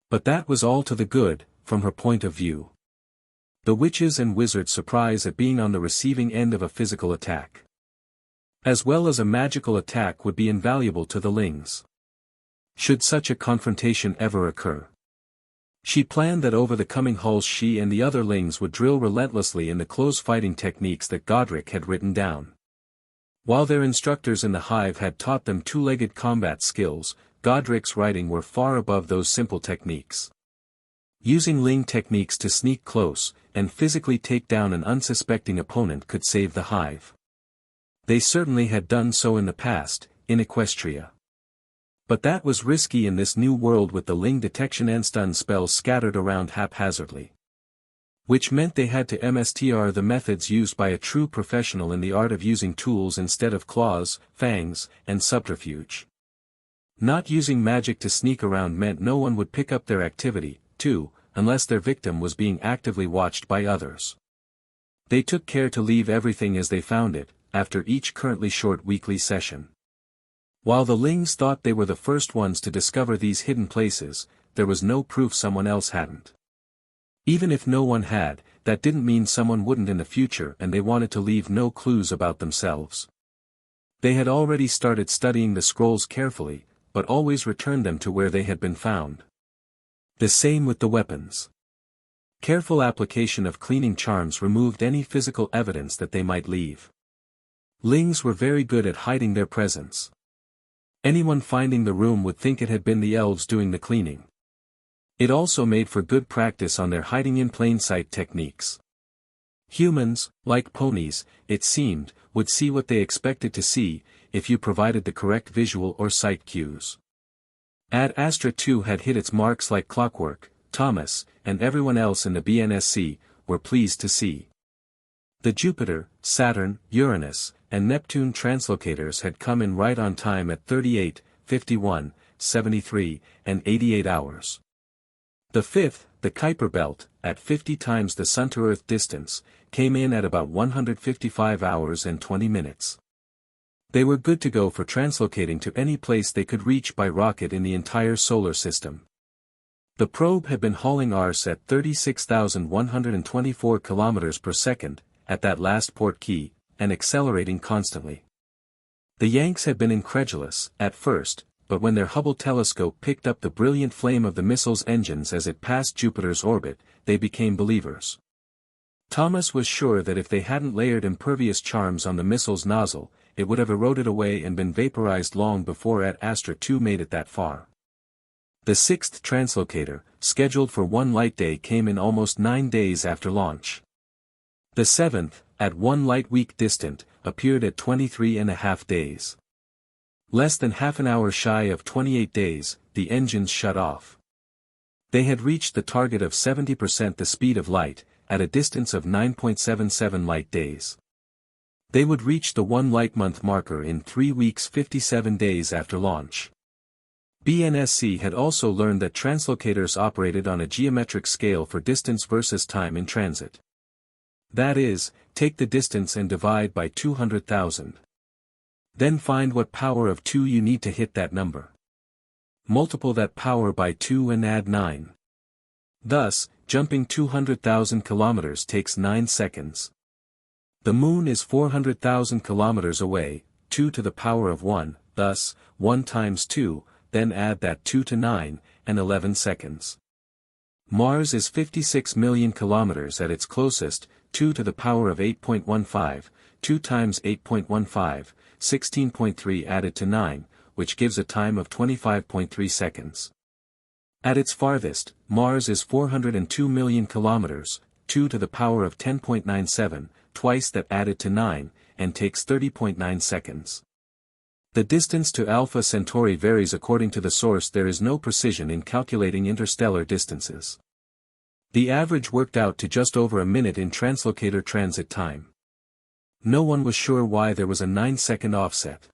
But that was all to the good, from her point of view. The witches and wizards' surprise at being on the receiving end of a physical attack, as well as a magical attack, would be invaluable to the Lings. Should such a confrontation ever occur. She planned that over the coming halls she and the other Lings would drill relentlessly in the close fighting techniques that Godric had written down. While their instructors in the hive had taught them two-legged combat skills, Godric's writing were far above those simple techniques. Using Ling techniques to sneak close, and physically take down an unsuspecting opponent could save the hive. They certainly had done so in the past, in Equestria. But that was risky in this new world with the Ling detection and stun spells scattered around haphazardly. Which meant they had to mstr the methods used by a true professional in the art of using tools instead of claws, fangs, and subterfuge. Not using magic to sneak around meant no one would pick up their activity, too, unless their victim was being actively watched by others. They took care to leave everything as they found it, after each currently short weekly session. While the Lings thought they were the first ones to discover these hidden places, there was no proof someone else hadn't. Even if no one had, that didn't mean someone wouldn't in the future, and they wanted to leave no clues about themselves. They had already started studying the scrolls carefully, but always returned them to where they had been found. The same with the weapons. Careful application of cleaning charms removed any physical evidence that they might leave. Lings were very good at hiding their presence. Anyone finding the room would think it had been the elves doing the cleaning. It also made for good practice on their hiding in plain sight techniques. Humans, like ponies, it seemed, would see what they expected to see, if you provided the correct visual or sight cues. Ad Astra 2 had hit its marks like clockwork. Thomas, and everyone else in the BNSC, were pleased to see. The Jupiter, Saturn, Uranus, and Neptune translocators had come in right on time at 38, 51, 73, and 88 hours. The fifth, the Kuiper belt, at 50 times the Sun-to-Earth distance, came in at about 155 hours and 20 minutes. They were good to go for translocating to any place they could reach by rocket in the entire solar system. The probe had been hauling arse at 36,124 kilometers per second, at that last port key, and accelerating constantly. The Yanks had been incredulous, at first, but when their Hubble telescope picked up the brilliant flame of the missile's engines as it passed Jupiter's orbit, they became believers. Thomas was sure that if they hadn't layered impervious charms on the missile's nozzle, it would have eroded away and been vaporized long before Ad Astra 2 made it that far. The sixth translocator, scheduled for one light day, came in almost 9 days after launch. The seventh, at 1 light week distant, appeared at 23.5 days. Less than half an hour shy of 28 days, the engines shut off. They had reached the target of 70% the speed of light, at a distance of 9.77 light days. They would reach the 1 light month marker in 3 weeks 57 days after launch. BNSC had also learned that translocators operated on a geometric scale for distance versus time in transit. That is, take the distance and divide by 200,000. Then find what power of 2 you need to hit that number. Multiple that power by 2 and add 9. Thus, jumping 200,000 kilometers takes 9 seconds. The moon is 400,000 kilometers away, 2 to the power of 1, thus, 1 times 2, then add that 2 to 9, and 11 seconds. Mars is 56 million kilometers at its closest, 2 to the power of 8.15, 2 times 8.15, 16.3 added to 9, which gives a time of 25.3 seconds. At its farthest, Mars is 402 million kilometers, 2 to the power of 10.97, twice that added to 9, and takes 30.9 seconds. The distance to Alpha Centauri varies according to the source. There is no precision in calculating interstellar distances. The average worked out to just over a minute in translocator transit time. No one was sure why there was a 9-second offset.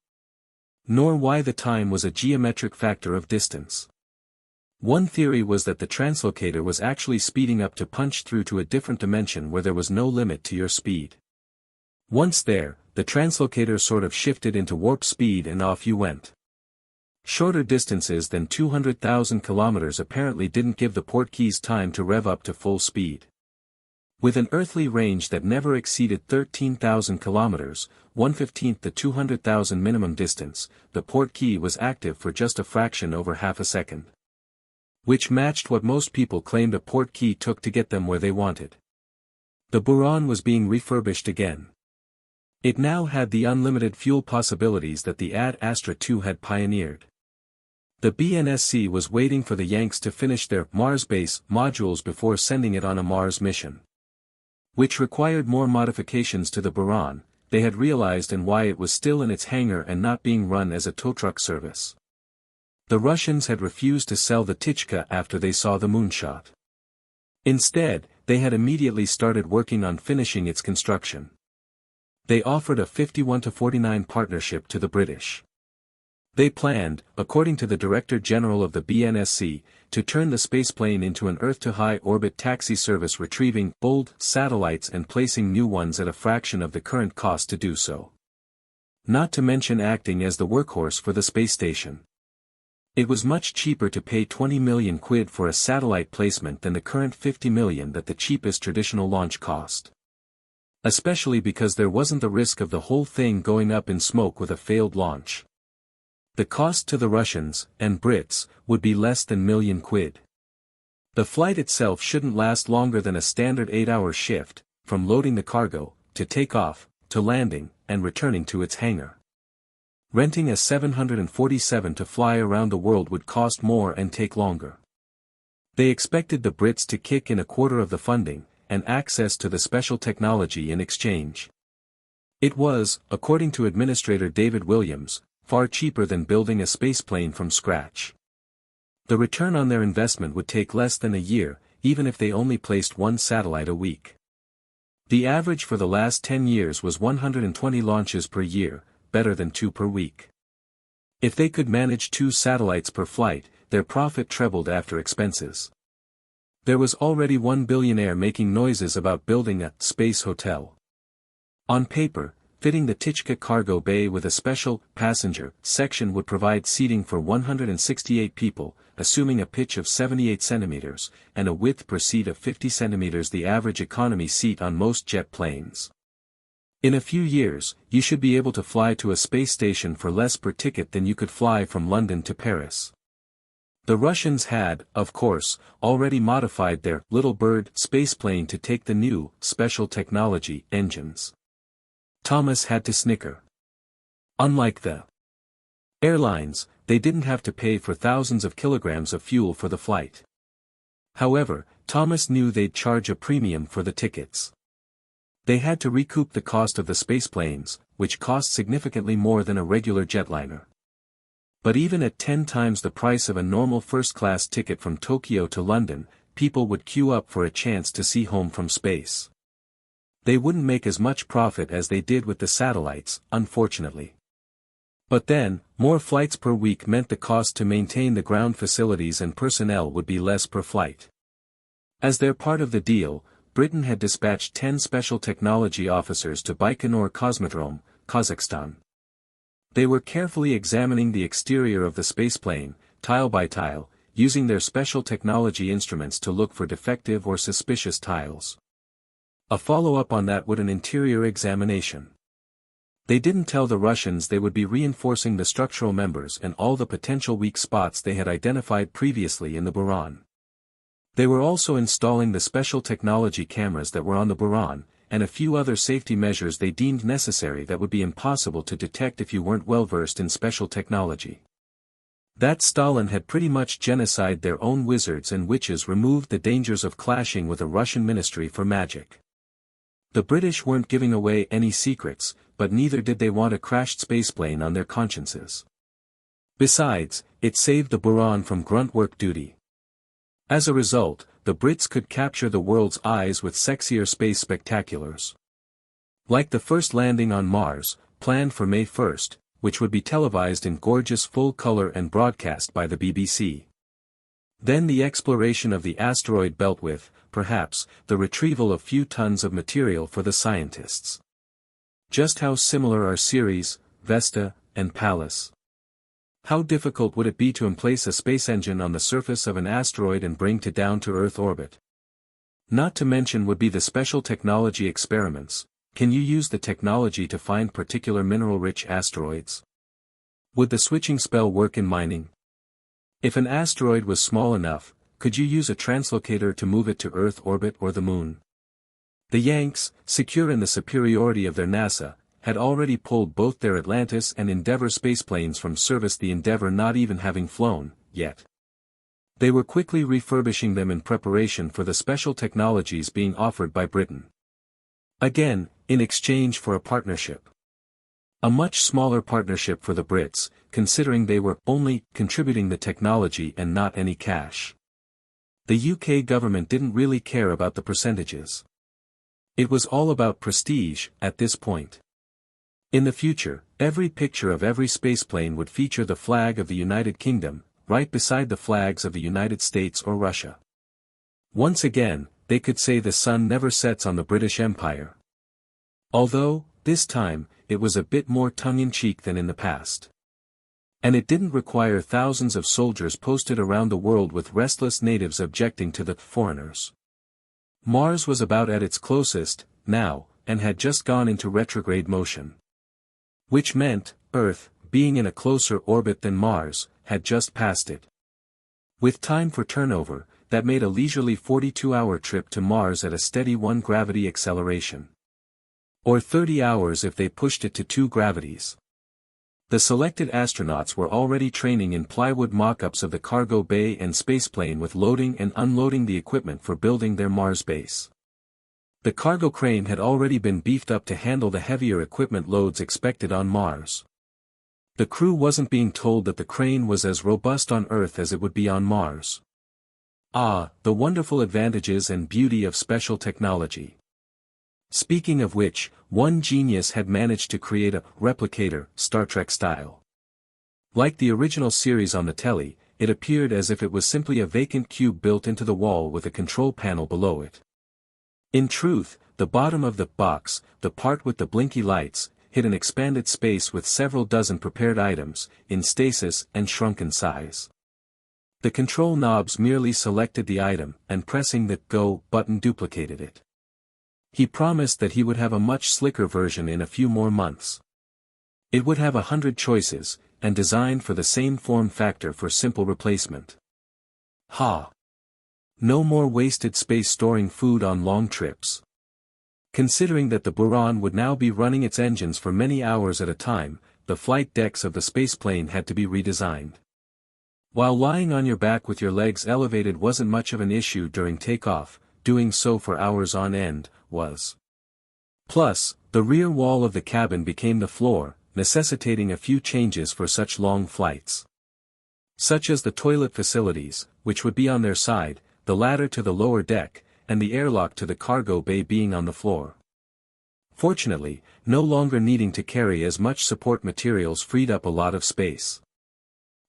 Nor why the time was a geometric factor of distance. One theory was that the translocator was actually speeding up to punch through to a different dimension where there was no limit to your speed. Once there, the translocator sort of shifted into warp speed and off you went. Shorter distances than 200,000 kilometers apparently didn't give the portkeys time to rev up to full speed. With an earthly range that never exceeded 13,000 kilometers, 1/15 the 200,000 minimum distance, the portkey was active for just a fraction over half a second. Which matched what most people claimed a portkey took to get them where they wanted. The Buran was being refurbished again. It now had the unlimited fuel possibilities that the Ad Astra 2 had pioneered. The BNSC was waiting for the Yanks to finish their Mars base modules before sending it on a Mars mission, which required more modifications to the Buran. They had realized and why it was still in its hangar and not being run as a tow truck service. The Russians had refused to sell the Tichka after they saw the moonshot. Instead, they had immediately started working on finishing its construction. They offered a 51-49 partnership to the British. They planned, according to the Director General of the BNSC, to turn the spaceplane into an Earth-to-high orbit taxi service, retrieving old satellites and placing new ones at a fraction of the current cost to do so. Not to mention acting as the workhorse for the space station. It was much cheaper to pay 20 million quid for a satellite placement than the current 50 million that the cheapest traditional launch cost. Especially because there wasn't the risk of the whole thing going up in smoke with a failed launch. The cost to the Russians, and Brits, would be less than million quid. The flight itself shouldn't last longer than a standard 8-hour shift, from loading the cargo, to takeoff, to landing, and returning to its hangar. Renting a 747 to fly around the world would cost more and take longer. They expected the Brits to kick in a quarter of the funding, and access to the special technology in exchange. It was, according to Administrator David Williams, far cheaper than building a spaceplane from scratch. The return on their investment would take less than a year, even if they only placed one satellite a week. The average for the last 10 years was 120 launches per year, better than 2 per week. If they could manage 2 satellites per flight, their profit trebled after expenses. There was already one billionaire making noises about building a space hotel. On paper, fitting the Tichka cargo bay with a special passenger section would provide seating for 168 people, assuming a pitch of 78 centimeters, and a width per seat of 50 centimeters, the average economy seat on most jet planes. In a few years, you should be able to fly to a space station for less per ticket than you could fly from London to Paris. The Russians had, of course, already modified their Little Bird spaceplane to take the new, special technology engines. Thomas had to snicker. Unlike the airlines, they didn't have to pay for thousands of kilograms of fuel for the flight. However, Thomas knew they'd charge a premium for the tickets. They had to recoup the cost of the spaceplanes, which cost significantly more than a regular jetliner. But even at 10 times the price of a normal first-class ticket from Tokyo to London, people would queue up for a chance to see home from space. They wouldn't make as much profit as they did with the satellites, unfortunately. But then, more flights per week meant the cost to maintain the ground facilities and personnel would be less per flight. As their part of the deal, Britain had dispatched 10 special technology officers to Baikonur Cosmodrome, Kazakhstan. They were carefully examining the exterior of the spaceplane, tile by tile, using their special technology instruments to look for defective or suspicious tiles. A follow-up on that would an interior examination. They didn't tell the Russians they would be reinforcing the structural members and all the potential weak spots they had identified previously in the Buran. They were also installing the special technology cameras that were on the Buran, and a few other safety measures they deemed necessary that would be impossible to detect if you weren't well versed in special technology. That Stalin had pretty much genocided their own wizards and witches removed the dangers of clashing with a Russian ministry for magic. The British weren't giving away any secrets, but neither did they want a crashed spaceplane on their consciences. Besides, it saved the Buran from grunt work duty. As a result, the Brits could capture the world's eyes with sexier space spectaculars. Like the first landing on Mars, planned for May 1st, which would be televised in gorgeous full color and broadcast by the BBC. Then the exploration of the asteroid belt with, perhaps, the retrieval of few tons of material for the scientists. Just how similar are Ceres, Vesta, and Pallas? How difficult would it be to emplace a space engine on the surface of an asteroid and bring to down-to-Earth orbit? Not to mention would be the special technology experiments. Can you use the technology to find particular mineral-rich asteroids? Would the switching spell work in mining? If an asteroid was small enough, could you use a translocator to move it to Earth orbit or the Moon? The Yanks, secure in the superiority of their NASA, had already pulled both their Atlantis and Endeavour spaceplanes from service, the Endeavour not even having flown yet. They were quickly refurbishing them in preparation for the special technologies being offered by Britain. Again, in exchange for a partnership. A much smaller partnership for the Brits, considering they were only contributing the technology and not any cash. The UK government didn't really care about the percentages. It was all about prestige at this point. In the future, every picture of every spaceplane would feature the flag of the United Kingdom, right beside the flags of the United States or Russia. Once again, they could say the sun never sets on the British Empire. Although, this time, it was a bit more tongue-in-cheek than in the past. And it didn't require thousands of soldiers posted around the world with restless natives objecting to the foreigners. Mars was about at its closest, now, and had just gone into retrograde motion. Which meant, Earth, being in a closer orbit than Mars, had just passed it. With time for turnover, that made a leisurely 42-hour trip to Mars at a steady 1 gravity acceleration. Or 30 hours if they pushed it to 2 gravities. The selected astronauts were already training in plywood mock-ups of the cargo bay and spaceplane with loading and unloading the equipment for building their Mars base. The cargo crane had already been beefed up to handle the heavier equipment loads expected on Mars. The crew wasn't being told that the crane was as robust on Earth as it would be on Mars. Ah, the wonderful advantages and beauty of special technology. Speaking of which, one genius had managed to create a replicator, Star Trek style. Like the original series on the telly, it appeared as if it was simply a vacant cube built into the wall with a control panel below it. In truth, the bottom of the box, the part with the blinky lights, hid an expanded space with several dozen prepared items, in stasis and shrunken size. The control knobs merely selected the item, and pressing the Go button duplicated it. He promised that he would have a much slicker version in a few more months. It would have 100 choices, and designed for the same form factor for simple replacement. Ha! No more wasted space storing food on long trips. Considering that the Buran would now be running its engines for many hours at a time, the flight decks of the spaceplane had to be redesigned. While lying on your back with your legs elevated wasn't much of an issue during takeoff, doing so for hours on end was. Plus, the rear wall of the cabin became the floor, necessitating a few changes for such long flights. Such as the toilet facilities, which would be on their side, the ladder to the lower deck, and the airlock to the cargo bay being on the floor. Fortunately, no longer needing to carry as much support materials freed up a lot of space.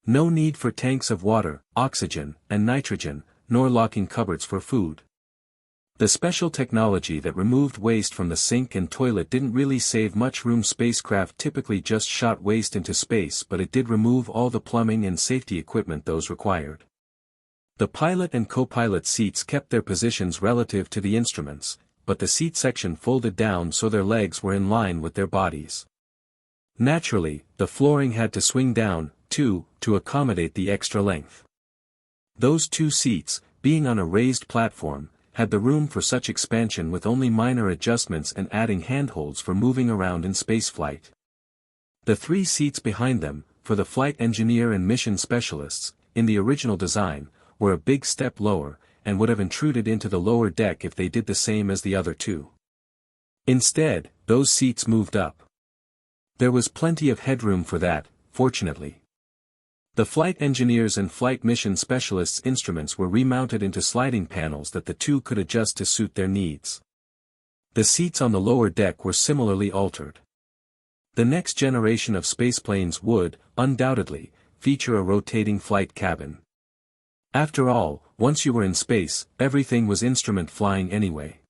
No need for tanks of water, oxygen, and nitrogen, nor locking cupboards for food. The special technology that removed waste from the sink and toilet didn't really save much room. Spacecraft typically just shot waste into space, but it did remove all the plumbing and safety equipment those required. The pilot and co-pilot seats kept their positions relative to the instruments, but the seat section folded down so their legs were in line with their bodies. Naturally, the flooring had to swing down, too, to accommodate the extra length. Those 2 seats, being on a raised platform, had the room for such expansion with only minor adjustments and adding handholds for moving around in spaceflight. The 3 seats behind them, for the flight engineer and mission specialists, in the original design, were a big step lower, and would have intruded into the lower deck if they did the same as the other 2. Instead, those seats moved up. There was plenty of headroom for that, fortunately. The flight engineers and flight mission specialists' instruments were remounted into sliding panels that the 2 could adjust to suit their needs. The seats on the lower deck were similarly altered. The next generation of spaceplanes would, undoubtedly, feature a rotating flight cabin. After all, once you were in space, everything was instrument flying anyway.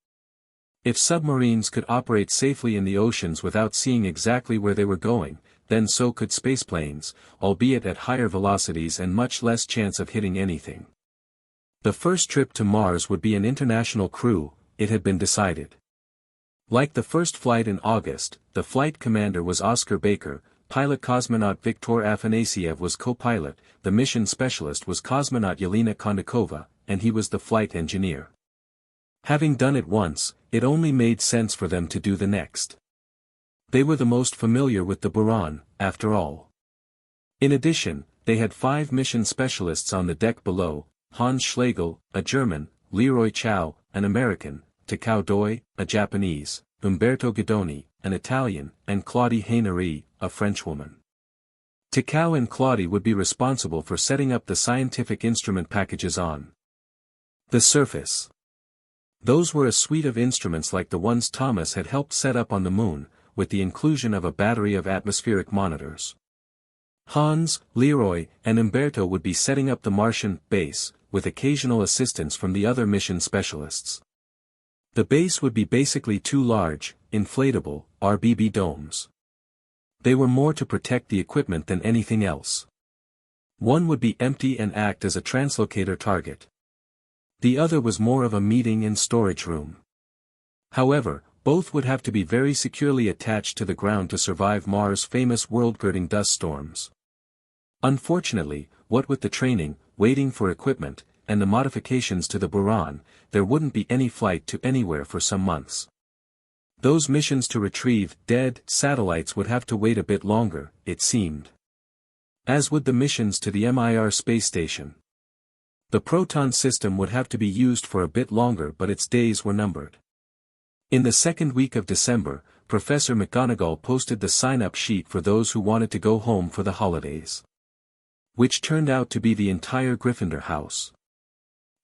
If submarines could operate safely in the oceans without seeing exactly where they were going, then so could spaceplanes, albeit at higher velocities and much less chance of hitting anything. The first trip to Mars would be an international crew, it had been decided. Like the first flight in August, the flight commander was Oscar Baker, pilot cosmonaut Viktor Afanasiev was co-pilot, the mission specialist was cosmonaut Yelena Kondakova, and he was the flight engineer. Having done it once, it only made sense for them to do the next. They were the most familiar with the Buran, after all. In addition, they had 5 mission specialists on the deck below: Hans Schlegel, a German; Leroy Chow, an American; Takao Doi, a Japanese; Umberto Guidoni, an Italian; and Claudie Heinery, a Frenchwoman. Takao and Claudie would be responsible for setting up the scientific instrument packages on the surface. Those were a suite of instruments like the ones Thomas had helped set up on the moon, with the inclusion of a battery of atmospheric monitors. Hans, Leroy, and Umberto would be setting up the Martian base, with occasional assistance from the other mission specialists. The base would be basically 2 large, inflatable, RBB domes. They were more to protect the equipment than anything else. One would be empty and act as a translocator target. The other was more of a meeting and storage room. However, both would have to be very securely attached to the ground to survive Mars' famous world-girding dust storms. Unfortunately, what with the training, waiting for equipment, and the modifications to the Buran, there wouldn't be any flight to anywhere for some months. Those missions to retrieve dead satellites would have to wait a bit longer, it seemed. As would the missions to the Mir space station. The Proton system would have to be used for a bit longer, but its days were numbered. In the second week of December, Professor McGonagall posted the sign-up sheet for those who wanted to go home for the holidays. Which turned out to be the entire Gryffindor house.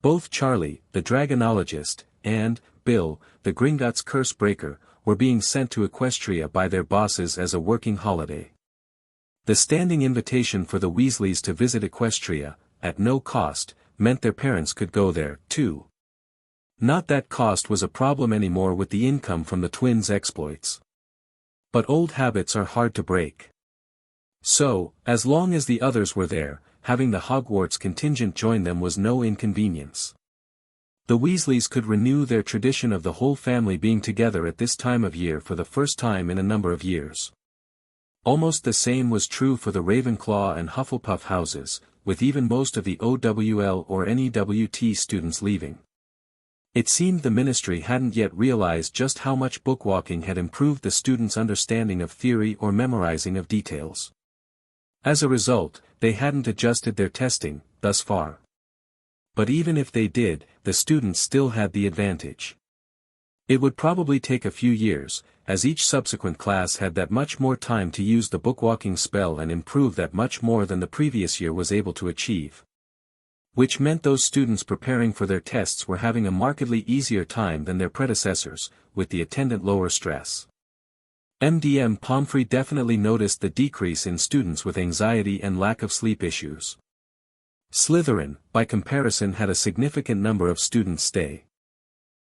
Both Charlie, the dragonologist, and Bill, the Gringotts curse breaker, were being sent to Equestria by their bosses as a working holiday. The standing invitation for the Weasleys to visit Equestria, at no cost, meant their parents could go there, too. Not that cost was a problem anymore with the income from the twins' exploits. But old habits are hard to break. So, as long as the others were there, having the Hogwarts contingent join them was no inconvenience. The Weasleys could renew their tradition of the whole family being together at this time of year for the first time in a number of years. Almost the same was true for the Ravenclaw and Hufflepuff houses, with even most of the OWL or NEWT students leaving. It seemed the ministry hadn't yet realized just how much bookwalking had improved the students' understanding of theory or memorizing of details. As a result, they hadn't adjusted their testing, thus far. But even if they did, the students still had the advantage. It would probably take a few years, as each subsequent class had that much more time to use the bookwalking spell and improve that much more than the previous year was able to achieve. Which meant those students preparing for their tests were having a markedly easier time than their predecessors, with the attendant lower stress. MDM Pomfrey definitely noticed the decrease in students with anxiety and lack of sleep issues. Slytherin, by comparison, had a significant number of students stay.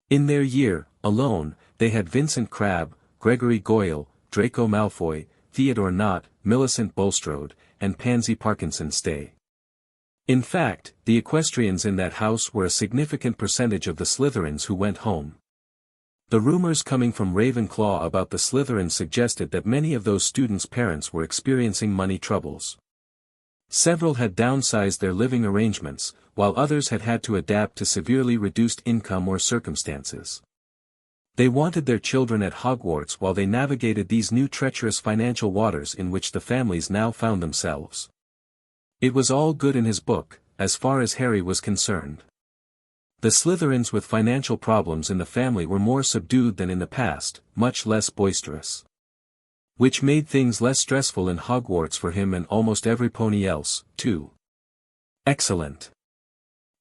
In their year, alone, they had Vincent Crabbe, Gregory Goyle, Draco Malfoy, Theodore Nott, Millicent Bulstrode, and Pansy Parkinson stay. In fact, the equestrians in that house were a significant percentage of the Slytherins who went home. The rumors coming from Ravenclaw about the Slytherins suggested that many of those students' parents were experiencing money troubles. Several had downsized their living arrangements, while others had had to adapt to severely reduced income or circumstances. They wanted their children at Hogwarts while they navigated these new treacherous financial waters in which the families now found themselves. It was all good in his book, as far as Harry was concerned. The Slytherins with financial problems in the family were more subdued than in the past, much less boisterous. Which made things less stressful in Hogwarts for him and almost every pony else, too. Excellent.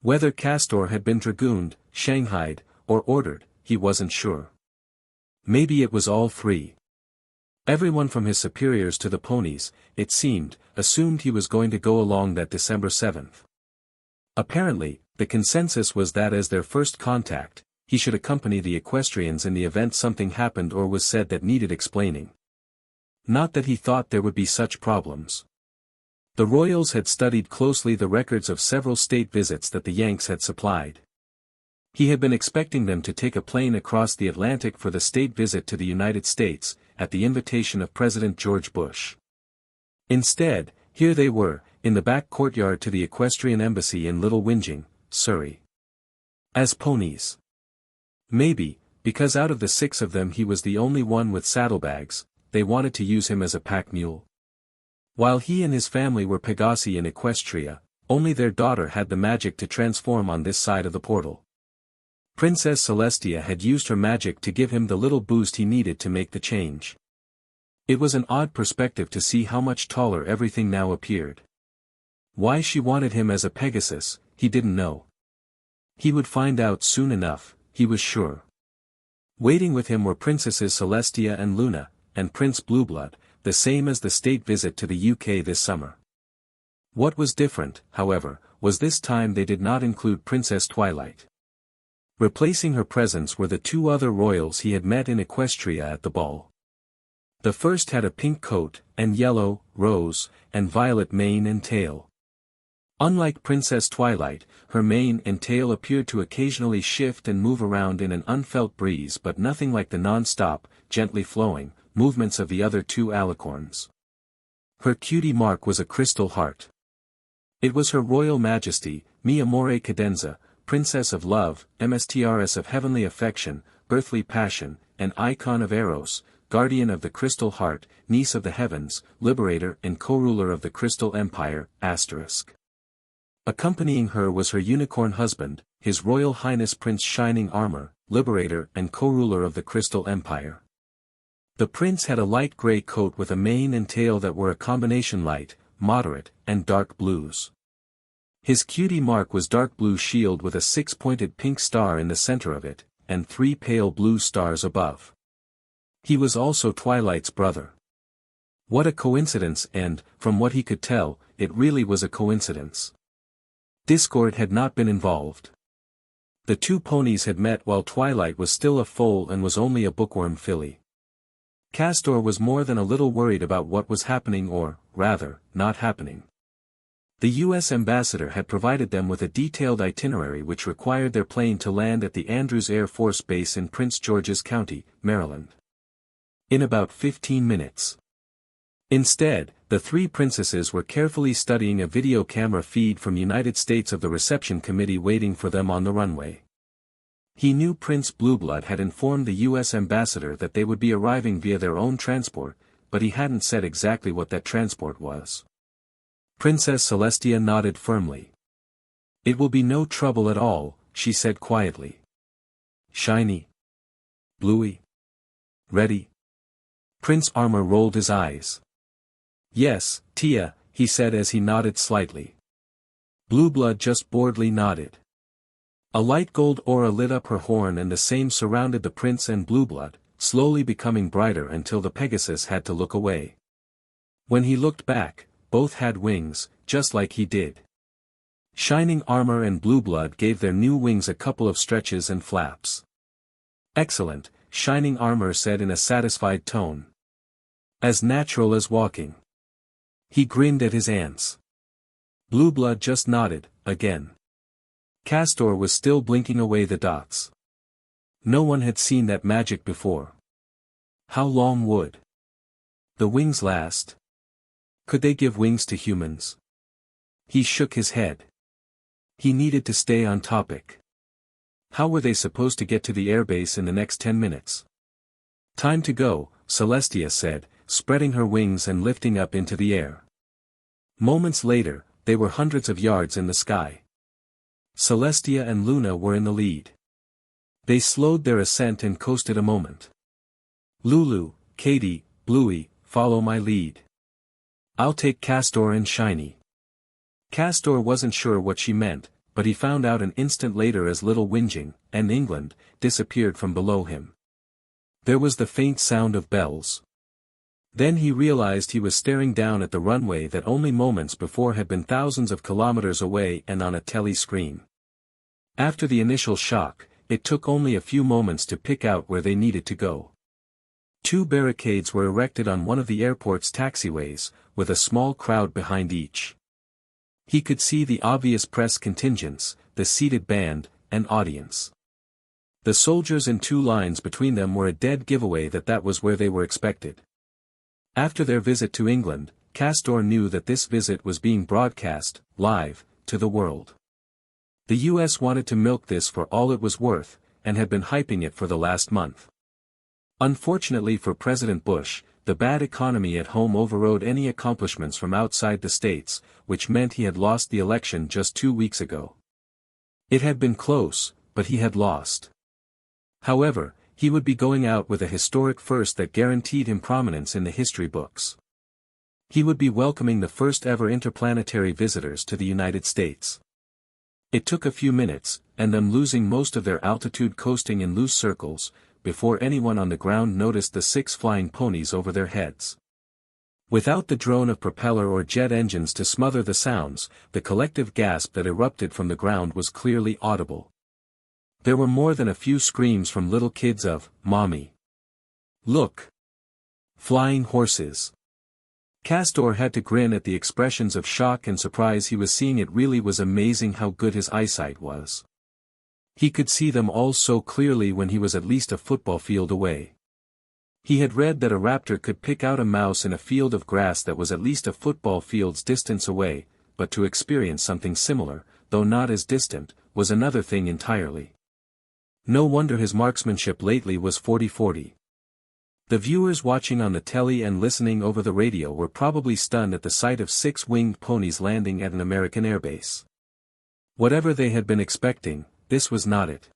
Whether Castor had been dragooned, shanghaied, or ordered, he wasn't sure. Maybe it was all three. Everyone from his superiors to the ponies, it seemed, assumed he was going to go along that December 7th. Apparently, the consensus was that as their first contact, he should accompany the equestrians in the event something happened or was said that needed explaining. Not that he thought there would be such problems. The royals had studied closely the records of several state visits that the Yanks had supplied. He had been expecting them to take a plane across the Atlantic for the state visit to the United States, at the invitation of President George Bush. Instead, here they were, in the back courtyard to the equestrian embassy in Little Whinging, Surrey. As ponies. Maybe, because out of the 6 of them he was the only one with saddlebags, they wanted to use him as a pack mule. While he and his family were Pegasi in Equestria, only their daughter had the magic to transform on this side of the portal. Princess Celestia had used her magic to give him the little boost he needed to make the change. It was an odd perspective to see how much taller everything now appeared. Why she wanted him as a Pegasus, he didn't know. He would find out soon enough, he was sure. Waiting with him were Princesses Celestia and Luna, and Prince Blueblood, the same as the state visit to the UK this summer. What was different, however, was this time they did not include Princess Twilight. Replacing her presence were the 2 other royals he had met in Equestria at the ball. The first had a pink coat, and yellow, rose, and violet mane and tail. Unlike Princess Twilight, her mane and tail appeared to occasionally shift and move around in an unfelt breeze, but nothing like the non-stop, gently flowing, movements of the other 2 alicorns. Her cutie mark was a crystal heart. It was Her Royal Majesty, Mi Amore Cadenza, Princess of Love, Mstrs of Heavenly Affection, Earthly Passion, and Icon of Eros, Guardian of the Crystal Heart, Niece of the Heavens, Liberator and Co-ruler of the Crystal Empire, *. Accompanying her was her unicorn husband, His Royal Highness Prince Shining Armor, Liberator and Co-ruler of the Crystal Empire. The prince had a light gray coat with a mane and tail that were a combination light, moderate, and dark blues. His cutie mark was dark blue shield with a 6-pointed pink star in the center of it, and 3 pale blue stars above. He was also Twilight's brother. What a coincidence, and, from what he could tell, it really was a coincidence. Discord had not been involved. The 2 ponies had met while Twilight was still a foal and was only a bookworm filly. Castor was more than a little worried about what was happening or, rather, not happening. The U.S. ambassador had provided them with a detailed itinerary which required their plane to land at the Andrews Air Force Base in Prince George's County, Maryland. In about 15 minutes. Instead, the 3 princesses were carefully studying a video camera feed from United States of the reception committee waiting for them on the runway. He knew Prince Blueblood had informed the U.S. ambassador that they would be arriving via their own transport, but he hadn't said exactly what that transport was. Princess Celestia nodded firmly. "It will be no trouble at all," she said quietly. "Shiny? Bluey? Ready?" Prince Armor rolled his eyes. "Yes, Tia," he said as he nodded slightly. Blueblood just boredly nodded. A light gold aura lit up her horn and the same surrounded the prince and Blueblood, slowly becoming brighter until the Pegasus had to look away. When he looked back, both had wings, just like he did. Shining Armor and Blueblood gave their new wings a couple of stretches and flaps. "Excellent," Shining Armor said in a satisfied tone. "As natural as walking." He grinned at his aunts. Blueblood just nodded, again. Castor was still blinking away the dots. No one had seen that magic before. How long would the wings last? Could they give wings to humans? He shook his head. He needed to stay on topic. How were they supposed to get to the airbase in the next 10 minutes? "Time to go," Celestia said, spreading her wings and lifting up into the air. Moments later, they were hundreds of yards in the sky. Celestia and Luna were in the lead. They slowed their ascent and coasted a moment. "Lulu, Katie, Bluey, follow my lead. I'll take Castor and Shiny." Castor wasn't sure what she meant, but he found out an instant later as Little Whinging, and England, disappeared from below him. There was the faint sound of bells. Then he realized he was staring down at the runway that only moments before had been thousands of kilometers away and on a telly screen. After the initial shock, it took only a few moments to pick out where they needed to go. 2 barricades were erected on one of the airport's taxiways, with a small crowd behind each. He could see the obvious press contingents, the seated band, and audience. The soldiers in 2 lines between them were a dead giveaway that was where they were expected. After their visit to England, Castor knew that this visit was being broadcast, live, to the world. The US wanted to milk this for all it was worth, and had been hyping it for the last month. Unfortunately for President Bush, the bad economy at home overrode any accomplishments from outside the states, which meant he had lost the election just 2 weeks ago. It had been close, but he had lost. However, he would be going out with a historic first that guaranteed him prominence in the history books. He would be welcoming the first ever interplanetary visitors to the United States. It took a few minutes, and them losing most of their altitude coasting in loose circles, before anyone on the ground noticed the 6 flying ponies over their heads. Without the drone of propeller or jet engines to smother the sounds, the collective gasp that erupted from the ground was clearly audible. There were more than a few screams from little kids of, "Mommy! Look! Flying horses!" Castor had to grin at the expressions of shock and surprise he was seeing. It really was amazing how good his eyesight was. He could see them all so clearly when he was at least a football field away. He had read that a raptor could pick out a mouse in a field of grass that was at least a football field's distance away, but to experience something similar, though not as distant, was another thing entirely. No wonder his marksmanship lately was 40-40. The viewers watching on the telly and listening over the radio were probably stunned at the sight of 6 winged ponies landing at an American airbase. Whatever they had been expecting, this was not it.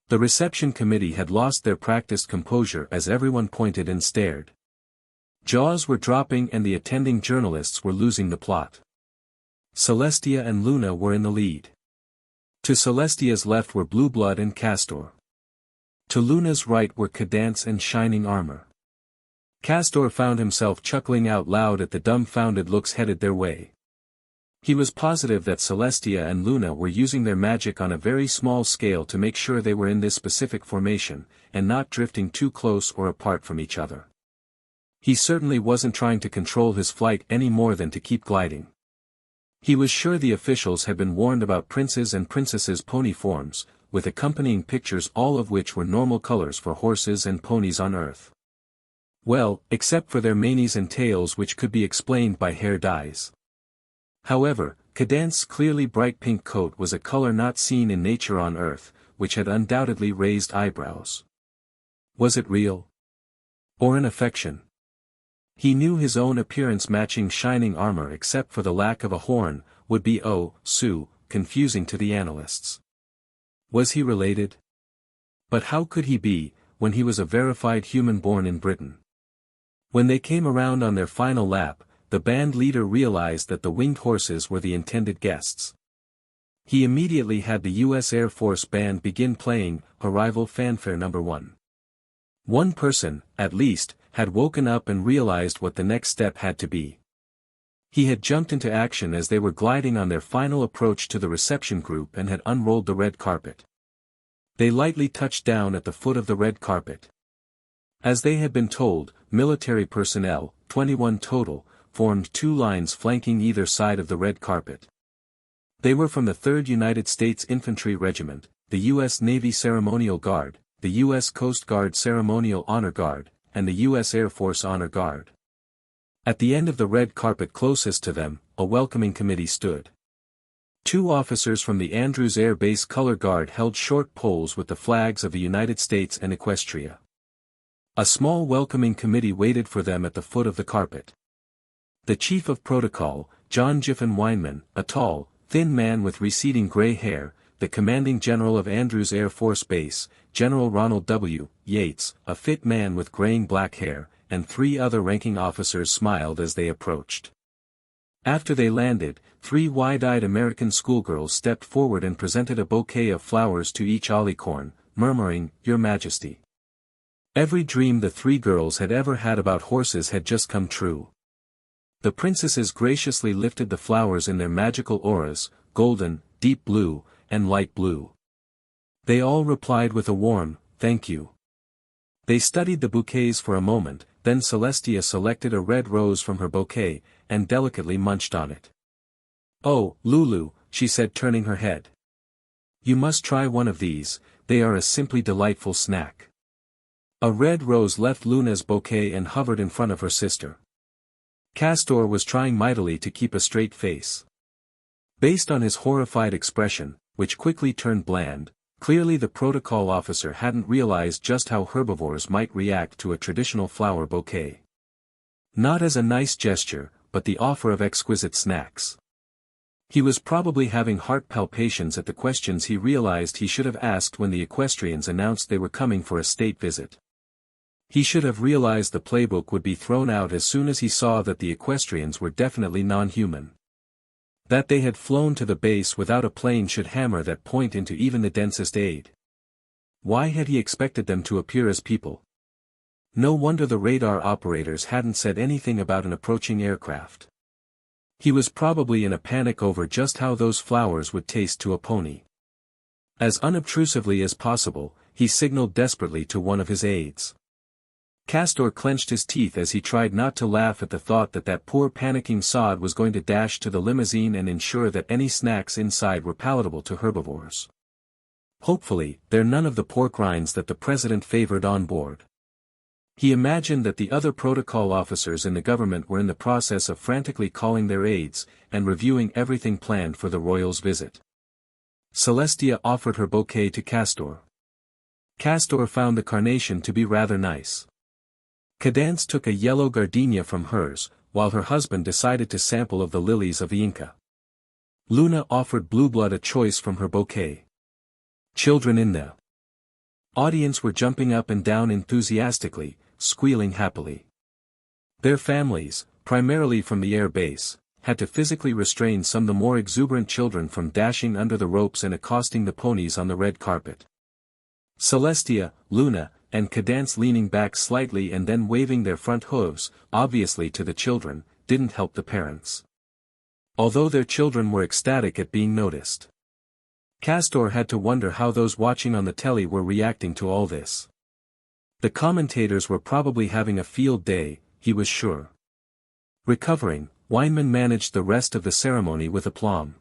The reception committee had lost their practiced composure as everyone pointed and stared. Jaws were dropping and the attending journalists were losing the plot. Celestia and Luna were in the lead. To Celestia's left were Blue Blood and Castor. To Luna's right were Cadance and Shining Armor. Castor found himself chuckling out loud at the dumbfounded looks headed their way. He was positive that Celestia and Luna were using their magic on a very small scale to make sure they were in this specific formation, and not drifting too close or apart from each other. He certainly wasn't trying to control his flight any more than to keep gliding. He was sure the officials had been warned about princes and princesses' pony forms, with accompanying pictures, all of which were normal colors for horses and ponies on Earth. Well, except for their manes and tails, which could be explained by hair dyes. However, Cadance's clearly bright pink coat was a color not seen in nature on Earth, which had undoubtedly raised eyebrows. Was it real? Or an affection? He knew his own appearance matching Shining Armor except for the lack of a horn, would be confusing to the analysts. Was he related? But how could he be, when he was a verified human born in Britain? When they came around on their final lap, the band leader realized that the winged horses were the intended guests. He immediately had the U.S. Air Force Band begin playing Arrival Fanfare No. 1. One person, at least, had woken up and realized what the next step had to be. He had jumped into action as they were gliding on their final approach to the reception group and had unrolled the red carpet. They lightly touched down at the foot of the red carpet. As they had been told, military personnel, 21 total, formed 2 lines flanking either side of the red carpet. They were from the 3rd United States Infantry Regiment, the U.S. Navy Ceremonial Guard, the U.S. Coast Guard Ceremonial Honor Guard, and the U.S. Air Force Honor Guard. At the end of the red carpet closest to them, a welcoming committee stood. 2 officers from the Andrews Air Base Color Guard held short poles with the flags of the United States and Equestria. A small welcoming committee waited for them at the foot of the carpet. The chief of protocol, John Jiffin Weinman, a tall, thin man with receding gray hair, the commanding general of Andrews Air Force Base, General Ronald W. Yates, a fit man with graying black hair, and 3 other ranking officers smiled as they approached. After they landed, 3 wide-eyed American schoolgirls stepped forward and presented a bouquet of flowers to each alicorn, murmuring, "Your Majesty." Every dream the 3 girls had ever had about horses had just come true. The princesses graciously lifted the flowers in their magical auras, golden, deep blue, and light blue. They all replied with a warm, "Thank you." They studied the bouquets for a moment, then Celestia selected a red rose from her bouquet, and delicately munched on it. "Oh, Lulu," she said, turning her head. "You must try one of these, they are a simply delightful snack." A red rose left Luna's bouquet and hovered in front of her sister. Castor was trying mightily to keep a straight face. Based on his horrified expression, which quickly turned bland, clearly the protocol officer hadn't realized just how herbivores might react to a traditional flower bouquet. Not as a nice gesture, but the offer of exquisite snacks. He was probably having heart palpitations at the questions he realized he should have asked when the equestrians announced they were coming for a state visit. He should have realized the playbook would be thrown out as soon as he saw that the equestrians were definitely non-human. That they had flown to the base without a plane should hammer that point into even the densest aid. Why had he expected them to appear as people? No wonder the radar operators hadn't said anything about an approaching aircraft. He was probably in a panic over just how those flowers would taste to a pony. As unobtrusively as possible, he signaled desperately to one of his aides. Castor clenched his teeth as he tried not to laugh at the thought that that poor panicking sod was going to dash to the limousine and ensure that any snacks inside were palatable to herbivores. Hopefully, they're none of the pork rinds that the president favored on board. He imagined that the other protocol officers in the government were in the process of frantically calling their aides, and reviewing everything planned for the royals' visit. Celestia offered her bouquet to Castor. Castor found the carnation to be rather nice. Cadance took a yellow gardenia from hers, while her husband decided to sample of the lilies of Inca. Luna offered Blueblood a choice from her bouquet. Children in the audience were jumping up and down enthusiastically, squealing happily. Their families, primarily from the air base, had to physically restrain some of the more exuberant children from dashing under the ropes and accosting the ponies on the red carpet. Celestia, Luna, and Cadance leaning back slightly and then waving their front hooves, obviously to the children, didn't help the parents. Although their children were ecstatic at being noticed. Castor had to wonder how those watching on the telly were reacting to all this. The commentators were probably having a field day, he was sure. Recovering, Weinman managed the rest of the ceremony with aplomb.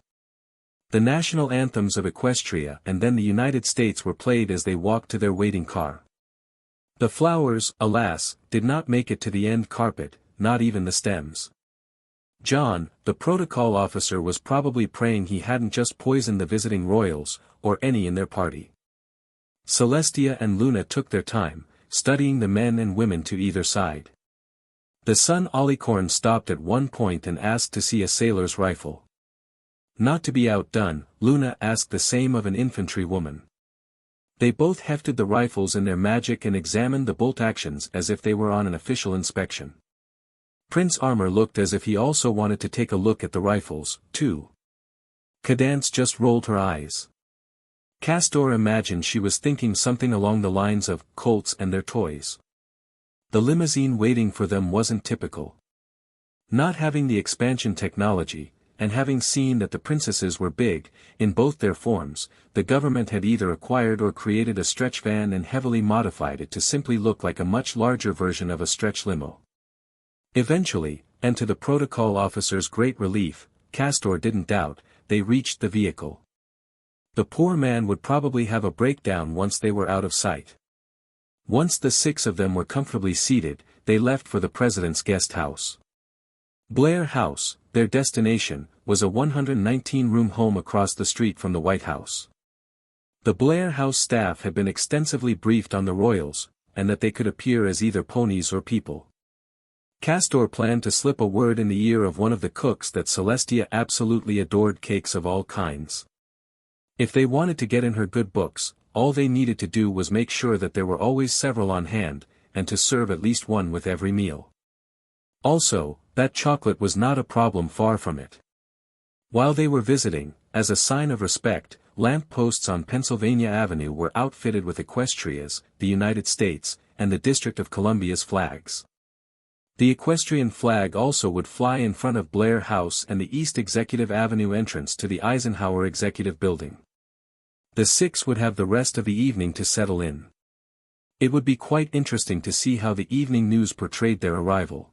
The national anthems of Equestria and then the United States were played as they walked to their waiting car. The flowers, alas, did not make it to the end carpet, not even the stems. John, the protocol officer, was probably praying he hadn't just poisoned the visiting royals, or any in their party. Celestia and Luna took their time, studying the men and women to either side. The son Alicorn stopped at one point and asked to see a sailor's rifle. Not to be outdone, Luna asked the same of an infantry woman. They both hefted the rifles in their magic and examined the bolt actions as if they were on an official inspection. Prince Armor looked as if he also wanted to take a look at the rifles, too. Cadance just rolled her eyes. Castor imagined she was thinking something along the lines of Colts and their toys. The limousine waiting for them wasn't typical. Not having the expansion technology, and having seen that the princesses were big, in both their forms, the government had either acquired or created a stretch van and heavily modified it to simply look like a much larger version of a stretch limo. Eventually, and to the protocol officer's great relief, Castor didn't doubt, they reached the vehicle. The poor man would probably have a breakdown once they were out of sight. Once the 6 of them were comfortably seated, they left for the president's guest house. Blair House, their destination, was a 119-room home across the street from the White House. The Blair House staff had been extensively briefed on the royals, and that they could appear as either ponies or people. Castor planned to slip a word in the ear of one of the cooks that Celestia absolutely adored cakes of all kinds. If they wanted to get in her good books, all they needed to do was make sure that there were always several on hand, and to serve at least one with every meal. Also, that chocolate was not a problem, far from it. While they were visiting, as a sign of respect, lamp posts on Pennsylvania Avenue were outfitted with Equestria's, the United States, and the District of Columbia's flags. The equestrian flag also would fly in front of Blair House and the East Executive Avenue entrance to the Eisenhower Executive Building. The six would have the rest of the evening to settle in. It would be quite interesting to see how the evening news portrayed their arrival.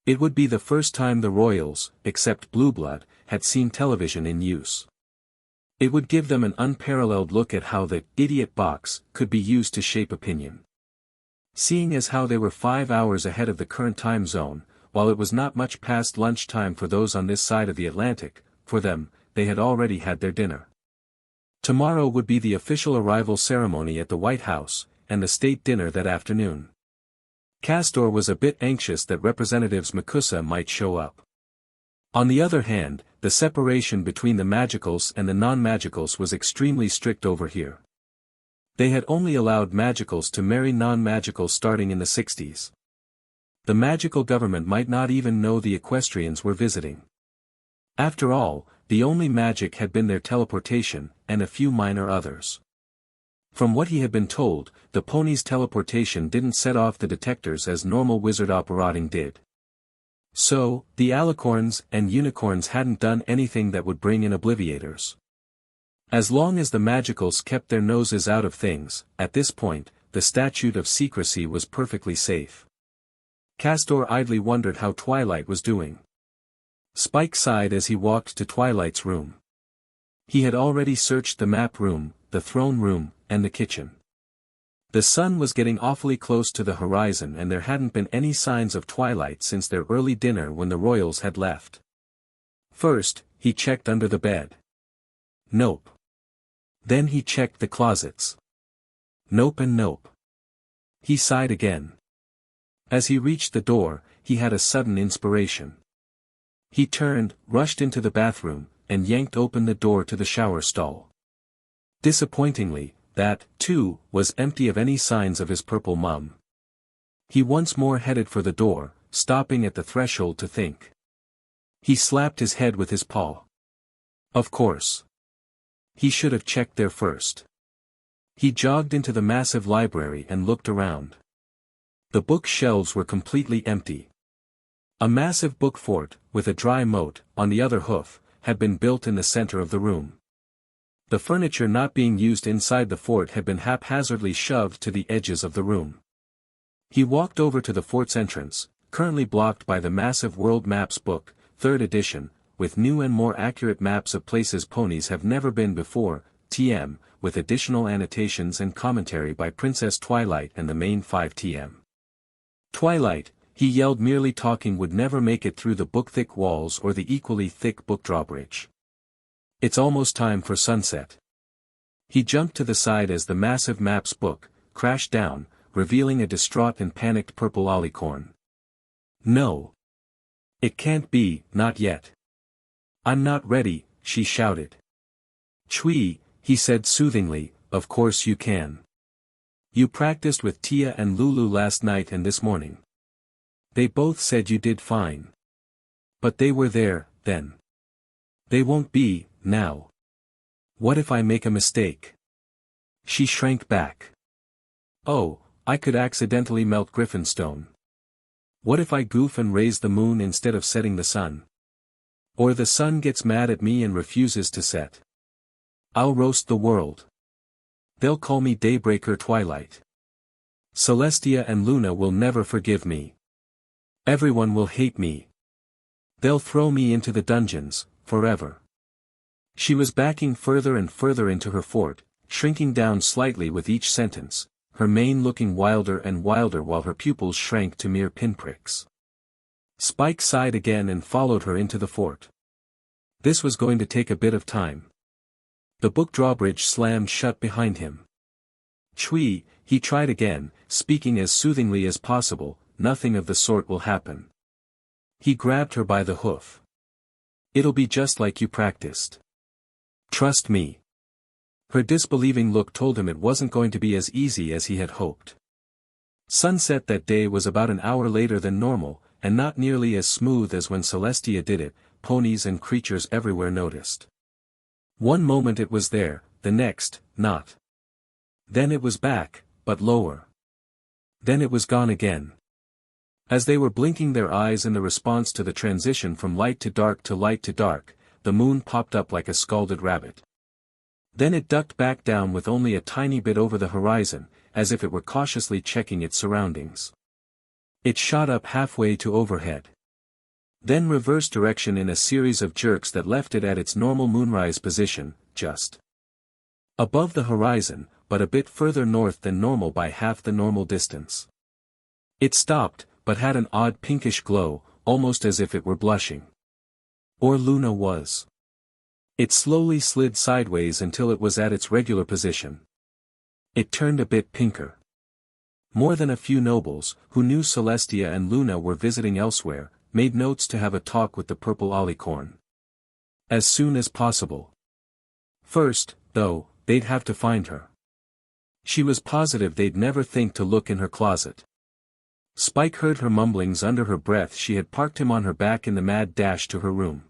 It would be the first time the royals, except Blueblood, had seen television in use. It would give them an unparalleled look at how the idiot box could be used to shape opinion. Seeing as how they were 5 hours ahead of the current time zone, while it was not much past lunchtime for those on this side of the Atlantic, for them, they had already had their dinner. Tomorrow would be the official arrival ceremony at the White House, and the state dinner that afternoon. Castor was a bit anxious that Representatives Makusa might show up. On the other hand, the separation between the magicals and the non-magicals was extremely strict over here. They had only allowed magicals to marry non-magicals starting in the 60s. The magical government might not even know the equestrians were visiting. After all, the only magic had been their teleportation, and a few minor others. From what he had been told, the pony's teleportation didn't set off the detectors as normal wizard operating did. So, the alicorns and unicorns hadn't done anything that would bring in obliviators. As long as the magicals kept their noses out of things, at this point, the statute of secrecy was perfectly safe. Castor idly wondered how Twilight was doing. Spike sighed as he walked to Twilight's room. He had already searched the map room, the throne room, and the kitchen. The sun was getting awfully close to the horizon and there hadn't been any signs of Twilight since their early dinner when the royals had left. First, he checked under the bed. Nope. Then he checked the closets. Nope and nope. He sighed again. As he reached the door, he had a sudden inspiration. He turned, rushed into the bathroom, and yanked open the door to the shower stall. Disappointingly, that, too, was empty of any signs of his purple mum. He once more headed for the door, stopping at the threshold to think. He slapped his head with his paw. Of course. He should have checked there first. He jogged into the massive library and looked around. The bookshelves were completely empty. A massive book fort, with a dry moat, on the other hoof, had been built in the center of the room. The furniture not being used inside the fort had been haphazardly shoved to the edges of the room. He walked over to the fort's entrance, currently blocked by the massive World Maps book, 3rd edition, with new and more accurate maps of places ponies have never been before, TM, with additional annotations and commentary by Princess Twilight and the main 5 TM. Twilight, he yelled, merely talking would never make it through the book-thick walls or the equally thick book drawbridge. It's almost time for sunset. He jumped to the side as the massive maps book crashed down, revealing a distraught and panicked purple alicorn. No. It can't be, not yet. I'm not ready, she shouted. Chui, he said soothingly, of course you can. You practiced with Tia and Lulu last night and this morning. They both said you did fine. But they were there, then. They won't be, now. What if I make a mistake? She shrank back. Oh, I could accidentally melt Griffinstone. What if I goof and raise the moon instead of setting the sun? Or the sun gets mad at me and refuses to set. I'll roast the world. They'll call me Daybreaker Twilight. Celestia and Luna will never forgive me. Everyone will hate me. They'll throw me into the dungeons, forever. She was backing further and further into her fort, shrinking down slightly with each sentence, her mane looking wilder and wilder while her pupils shrank to mere pinpricks. Spike sighed again and followed her into the fort. This was going to take a bit of time. The book drawbridge slammed shut behind him. Chui, he tried again, speaking as soothingly as possible, nothing of the sort will happen. He grabbed her by the hoof. It'll be just like you practiced. Trust me. Her disbelieving look told him it wasn't going to be as easy as he had hoped. Sunset that day was about an hour later than normal, and not nearly as smooth as when Celestia did it, ponies and creatures everywhere noticed. One moment it was there, the next, not. Then it was back, but lower. Then it was gone again. As they were blinking their eyes in the response to the transition from light to dark, the moon popped up like a scalded rabbit. Then it ducked back down with only a tiny bit over the horizon, as if it were cautiously checking its surroundings. It shot up halfway to overhead. Then reversed direction in a series of jerks that left it at its normal moonrise position, just above the horizon, but a bit further north than normal by half the normal distance. It stopped, but had an odd pinkish glow, almost as if it were blushing. Or Luna was. It slowly slid sideways until it was at its regular position. It turned a bit pinker. More than a few nobles, who knew Celestia and Luna were visiting elsewhere, made notes to have a talk with the purple alicorn. As soon as possible. First, though, they'd have to find her. She was positive they'd never think to look in her closet. Spike heard her mumblings under her breath. She had parked him on her back in the mad dash to her room.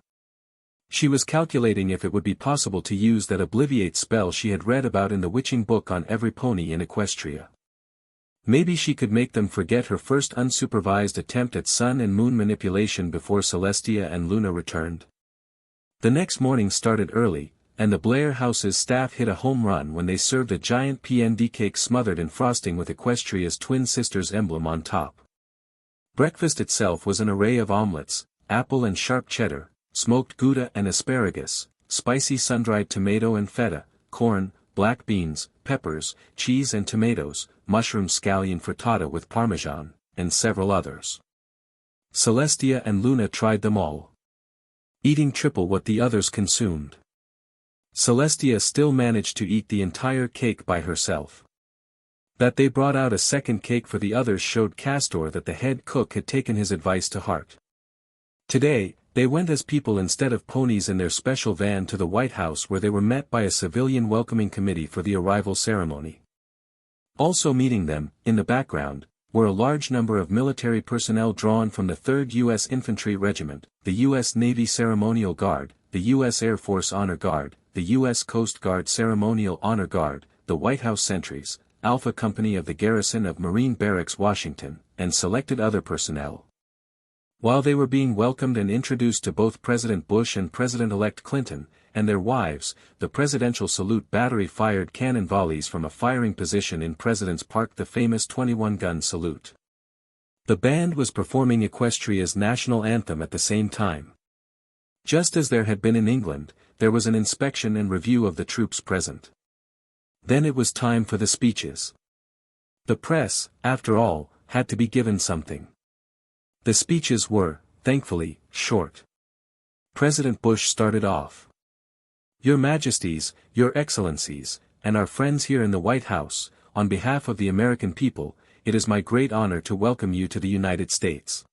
She was calculating if it would be possible to use that obliviate spell she had read about in the witching book on every pony in Equestria. Maybe she could make them forget her first unsupervised attempt at sun and moon manipulation before Celestia and Luna returned. The next morning started early, and the Blair House's staff hit a home run when they served a giant PND cake smothered in frosting with Equestria's twin sister's emblem on top. Breakfast itself was an array of omelets, apple and sharp cheddar, smoked Gouda and asparagus, spicy sun-dried tomato and feta, corn, black beans, peppers, cheese and tomatoes, mushroom scallion frittata with parmesan, and several others. Celestia and Luna tried them all, eating triple what the others consumed. Celestia still managed to eat the entire cake by herself. That they brought out a second cake for the others showed Castor that the head cook had taken his advice to heart. Today, they went as people instead of ponies in their special van to the White House, where they were met by a civilian welcoming committee for the arrival ceremony. Also meeting them, in the background, were a large number of military personnel drawn from the 3rd U.S. Infantry Regiment, the U.S. Navy Ceremonial Guard, the U.S. Air Force Honor Guard, the U.S. Coast Guard Ceremonial Honor Guard, the White House Sentries, Alpha Company of the Garrison of Marine Barracks Washington, and selected other personnel. While they were being welcomed and introduced to both President Bush and President-elect Clinton, and their wives, the Presidential Salute Battery fired cannon volleys from a firing position in President's Park, the famous 21-gun salute. The band was performing Equestria's national anthem at the same time. Just as there had been in England, there was an inspection and review of the troops present. Then it was time for the speeches. The press, after all, had to be given something. The speeches were, thankfully, short. President Bush started off. Your Majesties, Your Excellencies, and our friends here in the White House, on behalf of the American people, it is my great honor to welcome you to the United States.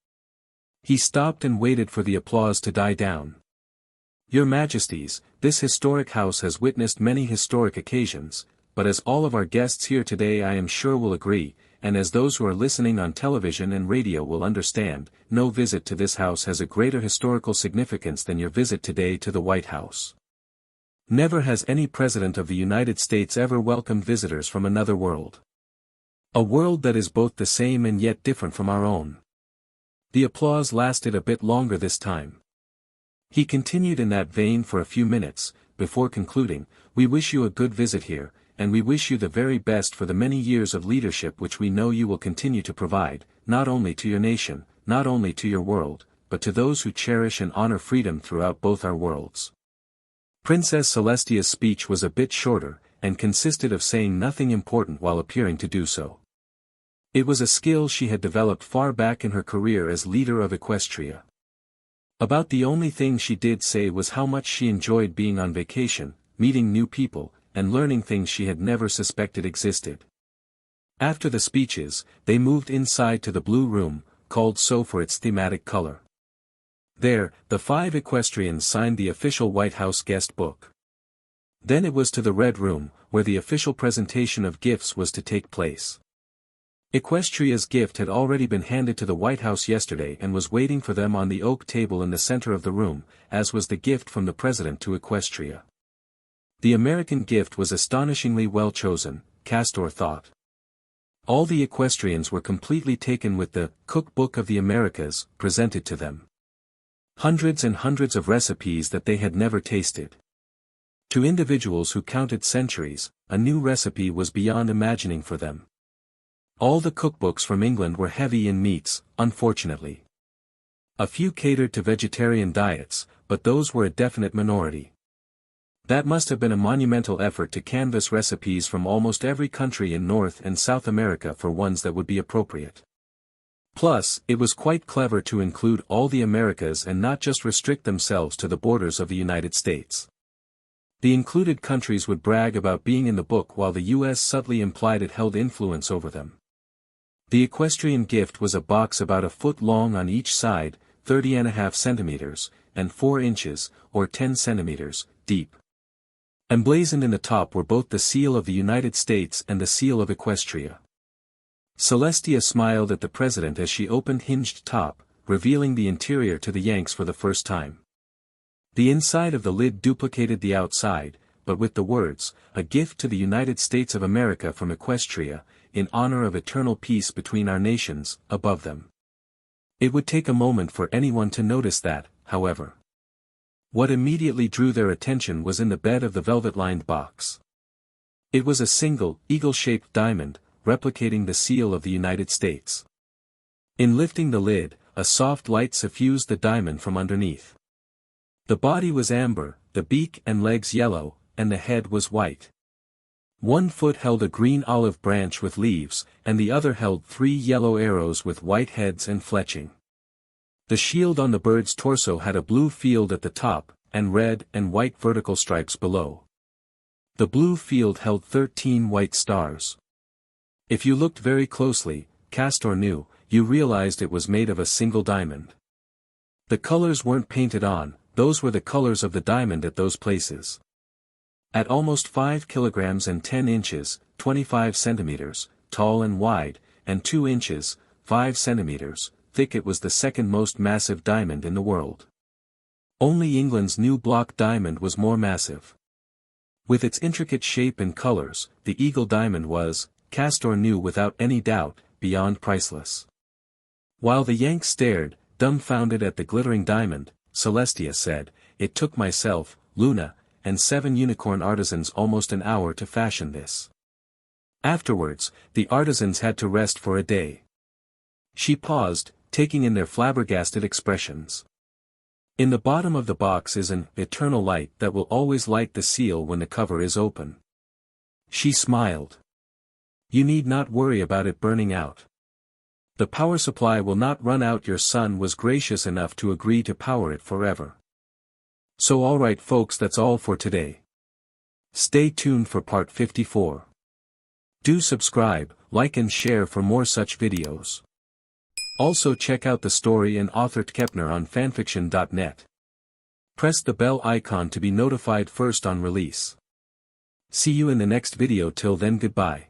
He stopped and waited for the applause to die down. Your Majesties, this historic house has witnessed many historic occasions, but as all of our guests here today I am sure will agree, and as those who are listening on television and radio will understand, no visit to this house has a greater historical significance than your visit today to the White House. Never has any president of the United States ever welcomed visitors from another world. A world that is both the same and yet different from our own. The applause lasted a bit longer this time. He continued in that vein for a few minutes, before concluding, we wish you a good visit here, and we wish you the very best for the many years of leadership which we know you will continue to provide, not only to your nation, not only to your world, but to those who cherish and honor freedom throughout both our worlds. Princess Celestia's speech was a bit shorter, and consisted of saying nothing important while appearing to do so. It was a skill she had developed far back in her career as leader of Equestria. About the only thing she did say was how much she enjoyed being on vacation, meeting new people, and learning things she had never suspected existed. After the speeches, they moved inside to the blue room, called so for its thematic color. There, the 5 equestrians signed the official White House guest book. Then it was to the red room, where the official presentation of gifts was to take place. Equestria's gift had already been handed to the White House yesterday and was waiting for them on the oak table in the center of the room, as was the gift from the President to Equestria. The American gift was astonishingly well chosen, Castor thought. All the equestrians were completely taken with the Cookbook of the Americas, presented to them. Hundreds and hundreds of recipes that they had never tasted. To individuals who counted centuries, a new recipe was beyond imagining for them. All the cookbooks from England were heavy in meats, unfortunately. A few catered to vegetarian diets, but those were a definite minority. That must have been a monumental effort to canvass recipes from almost every country in North and South America for ones that would be appropriate. Plus, it was quite clever to include all the Americas and not just restrict themselves to the borders of the United States. The included countries would brag about being in the book while the US subtly implied it held influence over them. The equestrian gift was a box about a foot long on each side, 30.5 centimeters, and 4 inches, or 10 centimeters, deep. Emblazoned in the top were both the seal of the United States and the seal of Equestria. Celestia smiled at the president as she opened hinged top, revealing the interior to the Yanks for the first time. The inside of the lid duplicated the outside, but with the words, "A gift to the United States of America from Equestria, in honor of eternal peace between our nations," above them. It would take a moment for anyone to notice that, however. What immediately drew their attention was in the bed of the velvet-lined box. It was a single, eagle-shaped diamond, replicating the seal of the United States. In lifting the lid, a soft light suffused the diamond from underneath. The body was amber, the beak and legs yellow, and the head was white. One foot held a green olive branch with leaves, and the other held 3 yellow arrows with white heads and fletching. The shield on the bird's torso had a blue field at the top, and red and white vertical stripes below. The blue field held 13 white stars. If you looked very closely, Castor knew, you realized it was made of a single diamond. The colors weren't painted on, those were the colors of the diamond at those places. At almost 5 kilograms and 10 inches, 25 centimeters, tall and wide, and 2 inches, 5 centimeters, thick, it was the second most massive diamond in the world. Only England's new block diamond was more massive. With its intricate shape and colors, the eagle diamond was, Castor knew without any doubt, beyond priceless. While the Yanks stared, dumbfounded at the glittering diamond, Celestia said, "It took myself, Luna, and 7 unicorn artisans almost an hour to fashion this. Afterwards, the artisans had to rest for a day." She paused, taking in their flabbergasted expressions. In the bottom of the box is an eternal light that will always light the seal when the cover is open. She smiled. "You need not worry about it burning out. The power supply will not run out. Your son was gracious enough to agree to power it forever." So alright folks, that's all for today. Stay tuned for part 54. Do subscribe, like and share for more such videos. Also check out the story and author tkepner on fanfiction.net. Press the bell icon to be notified first on release. See you in the next video. Till then, goodbye.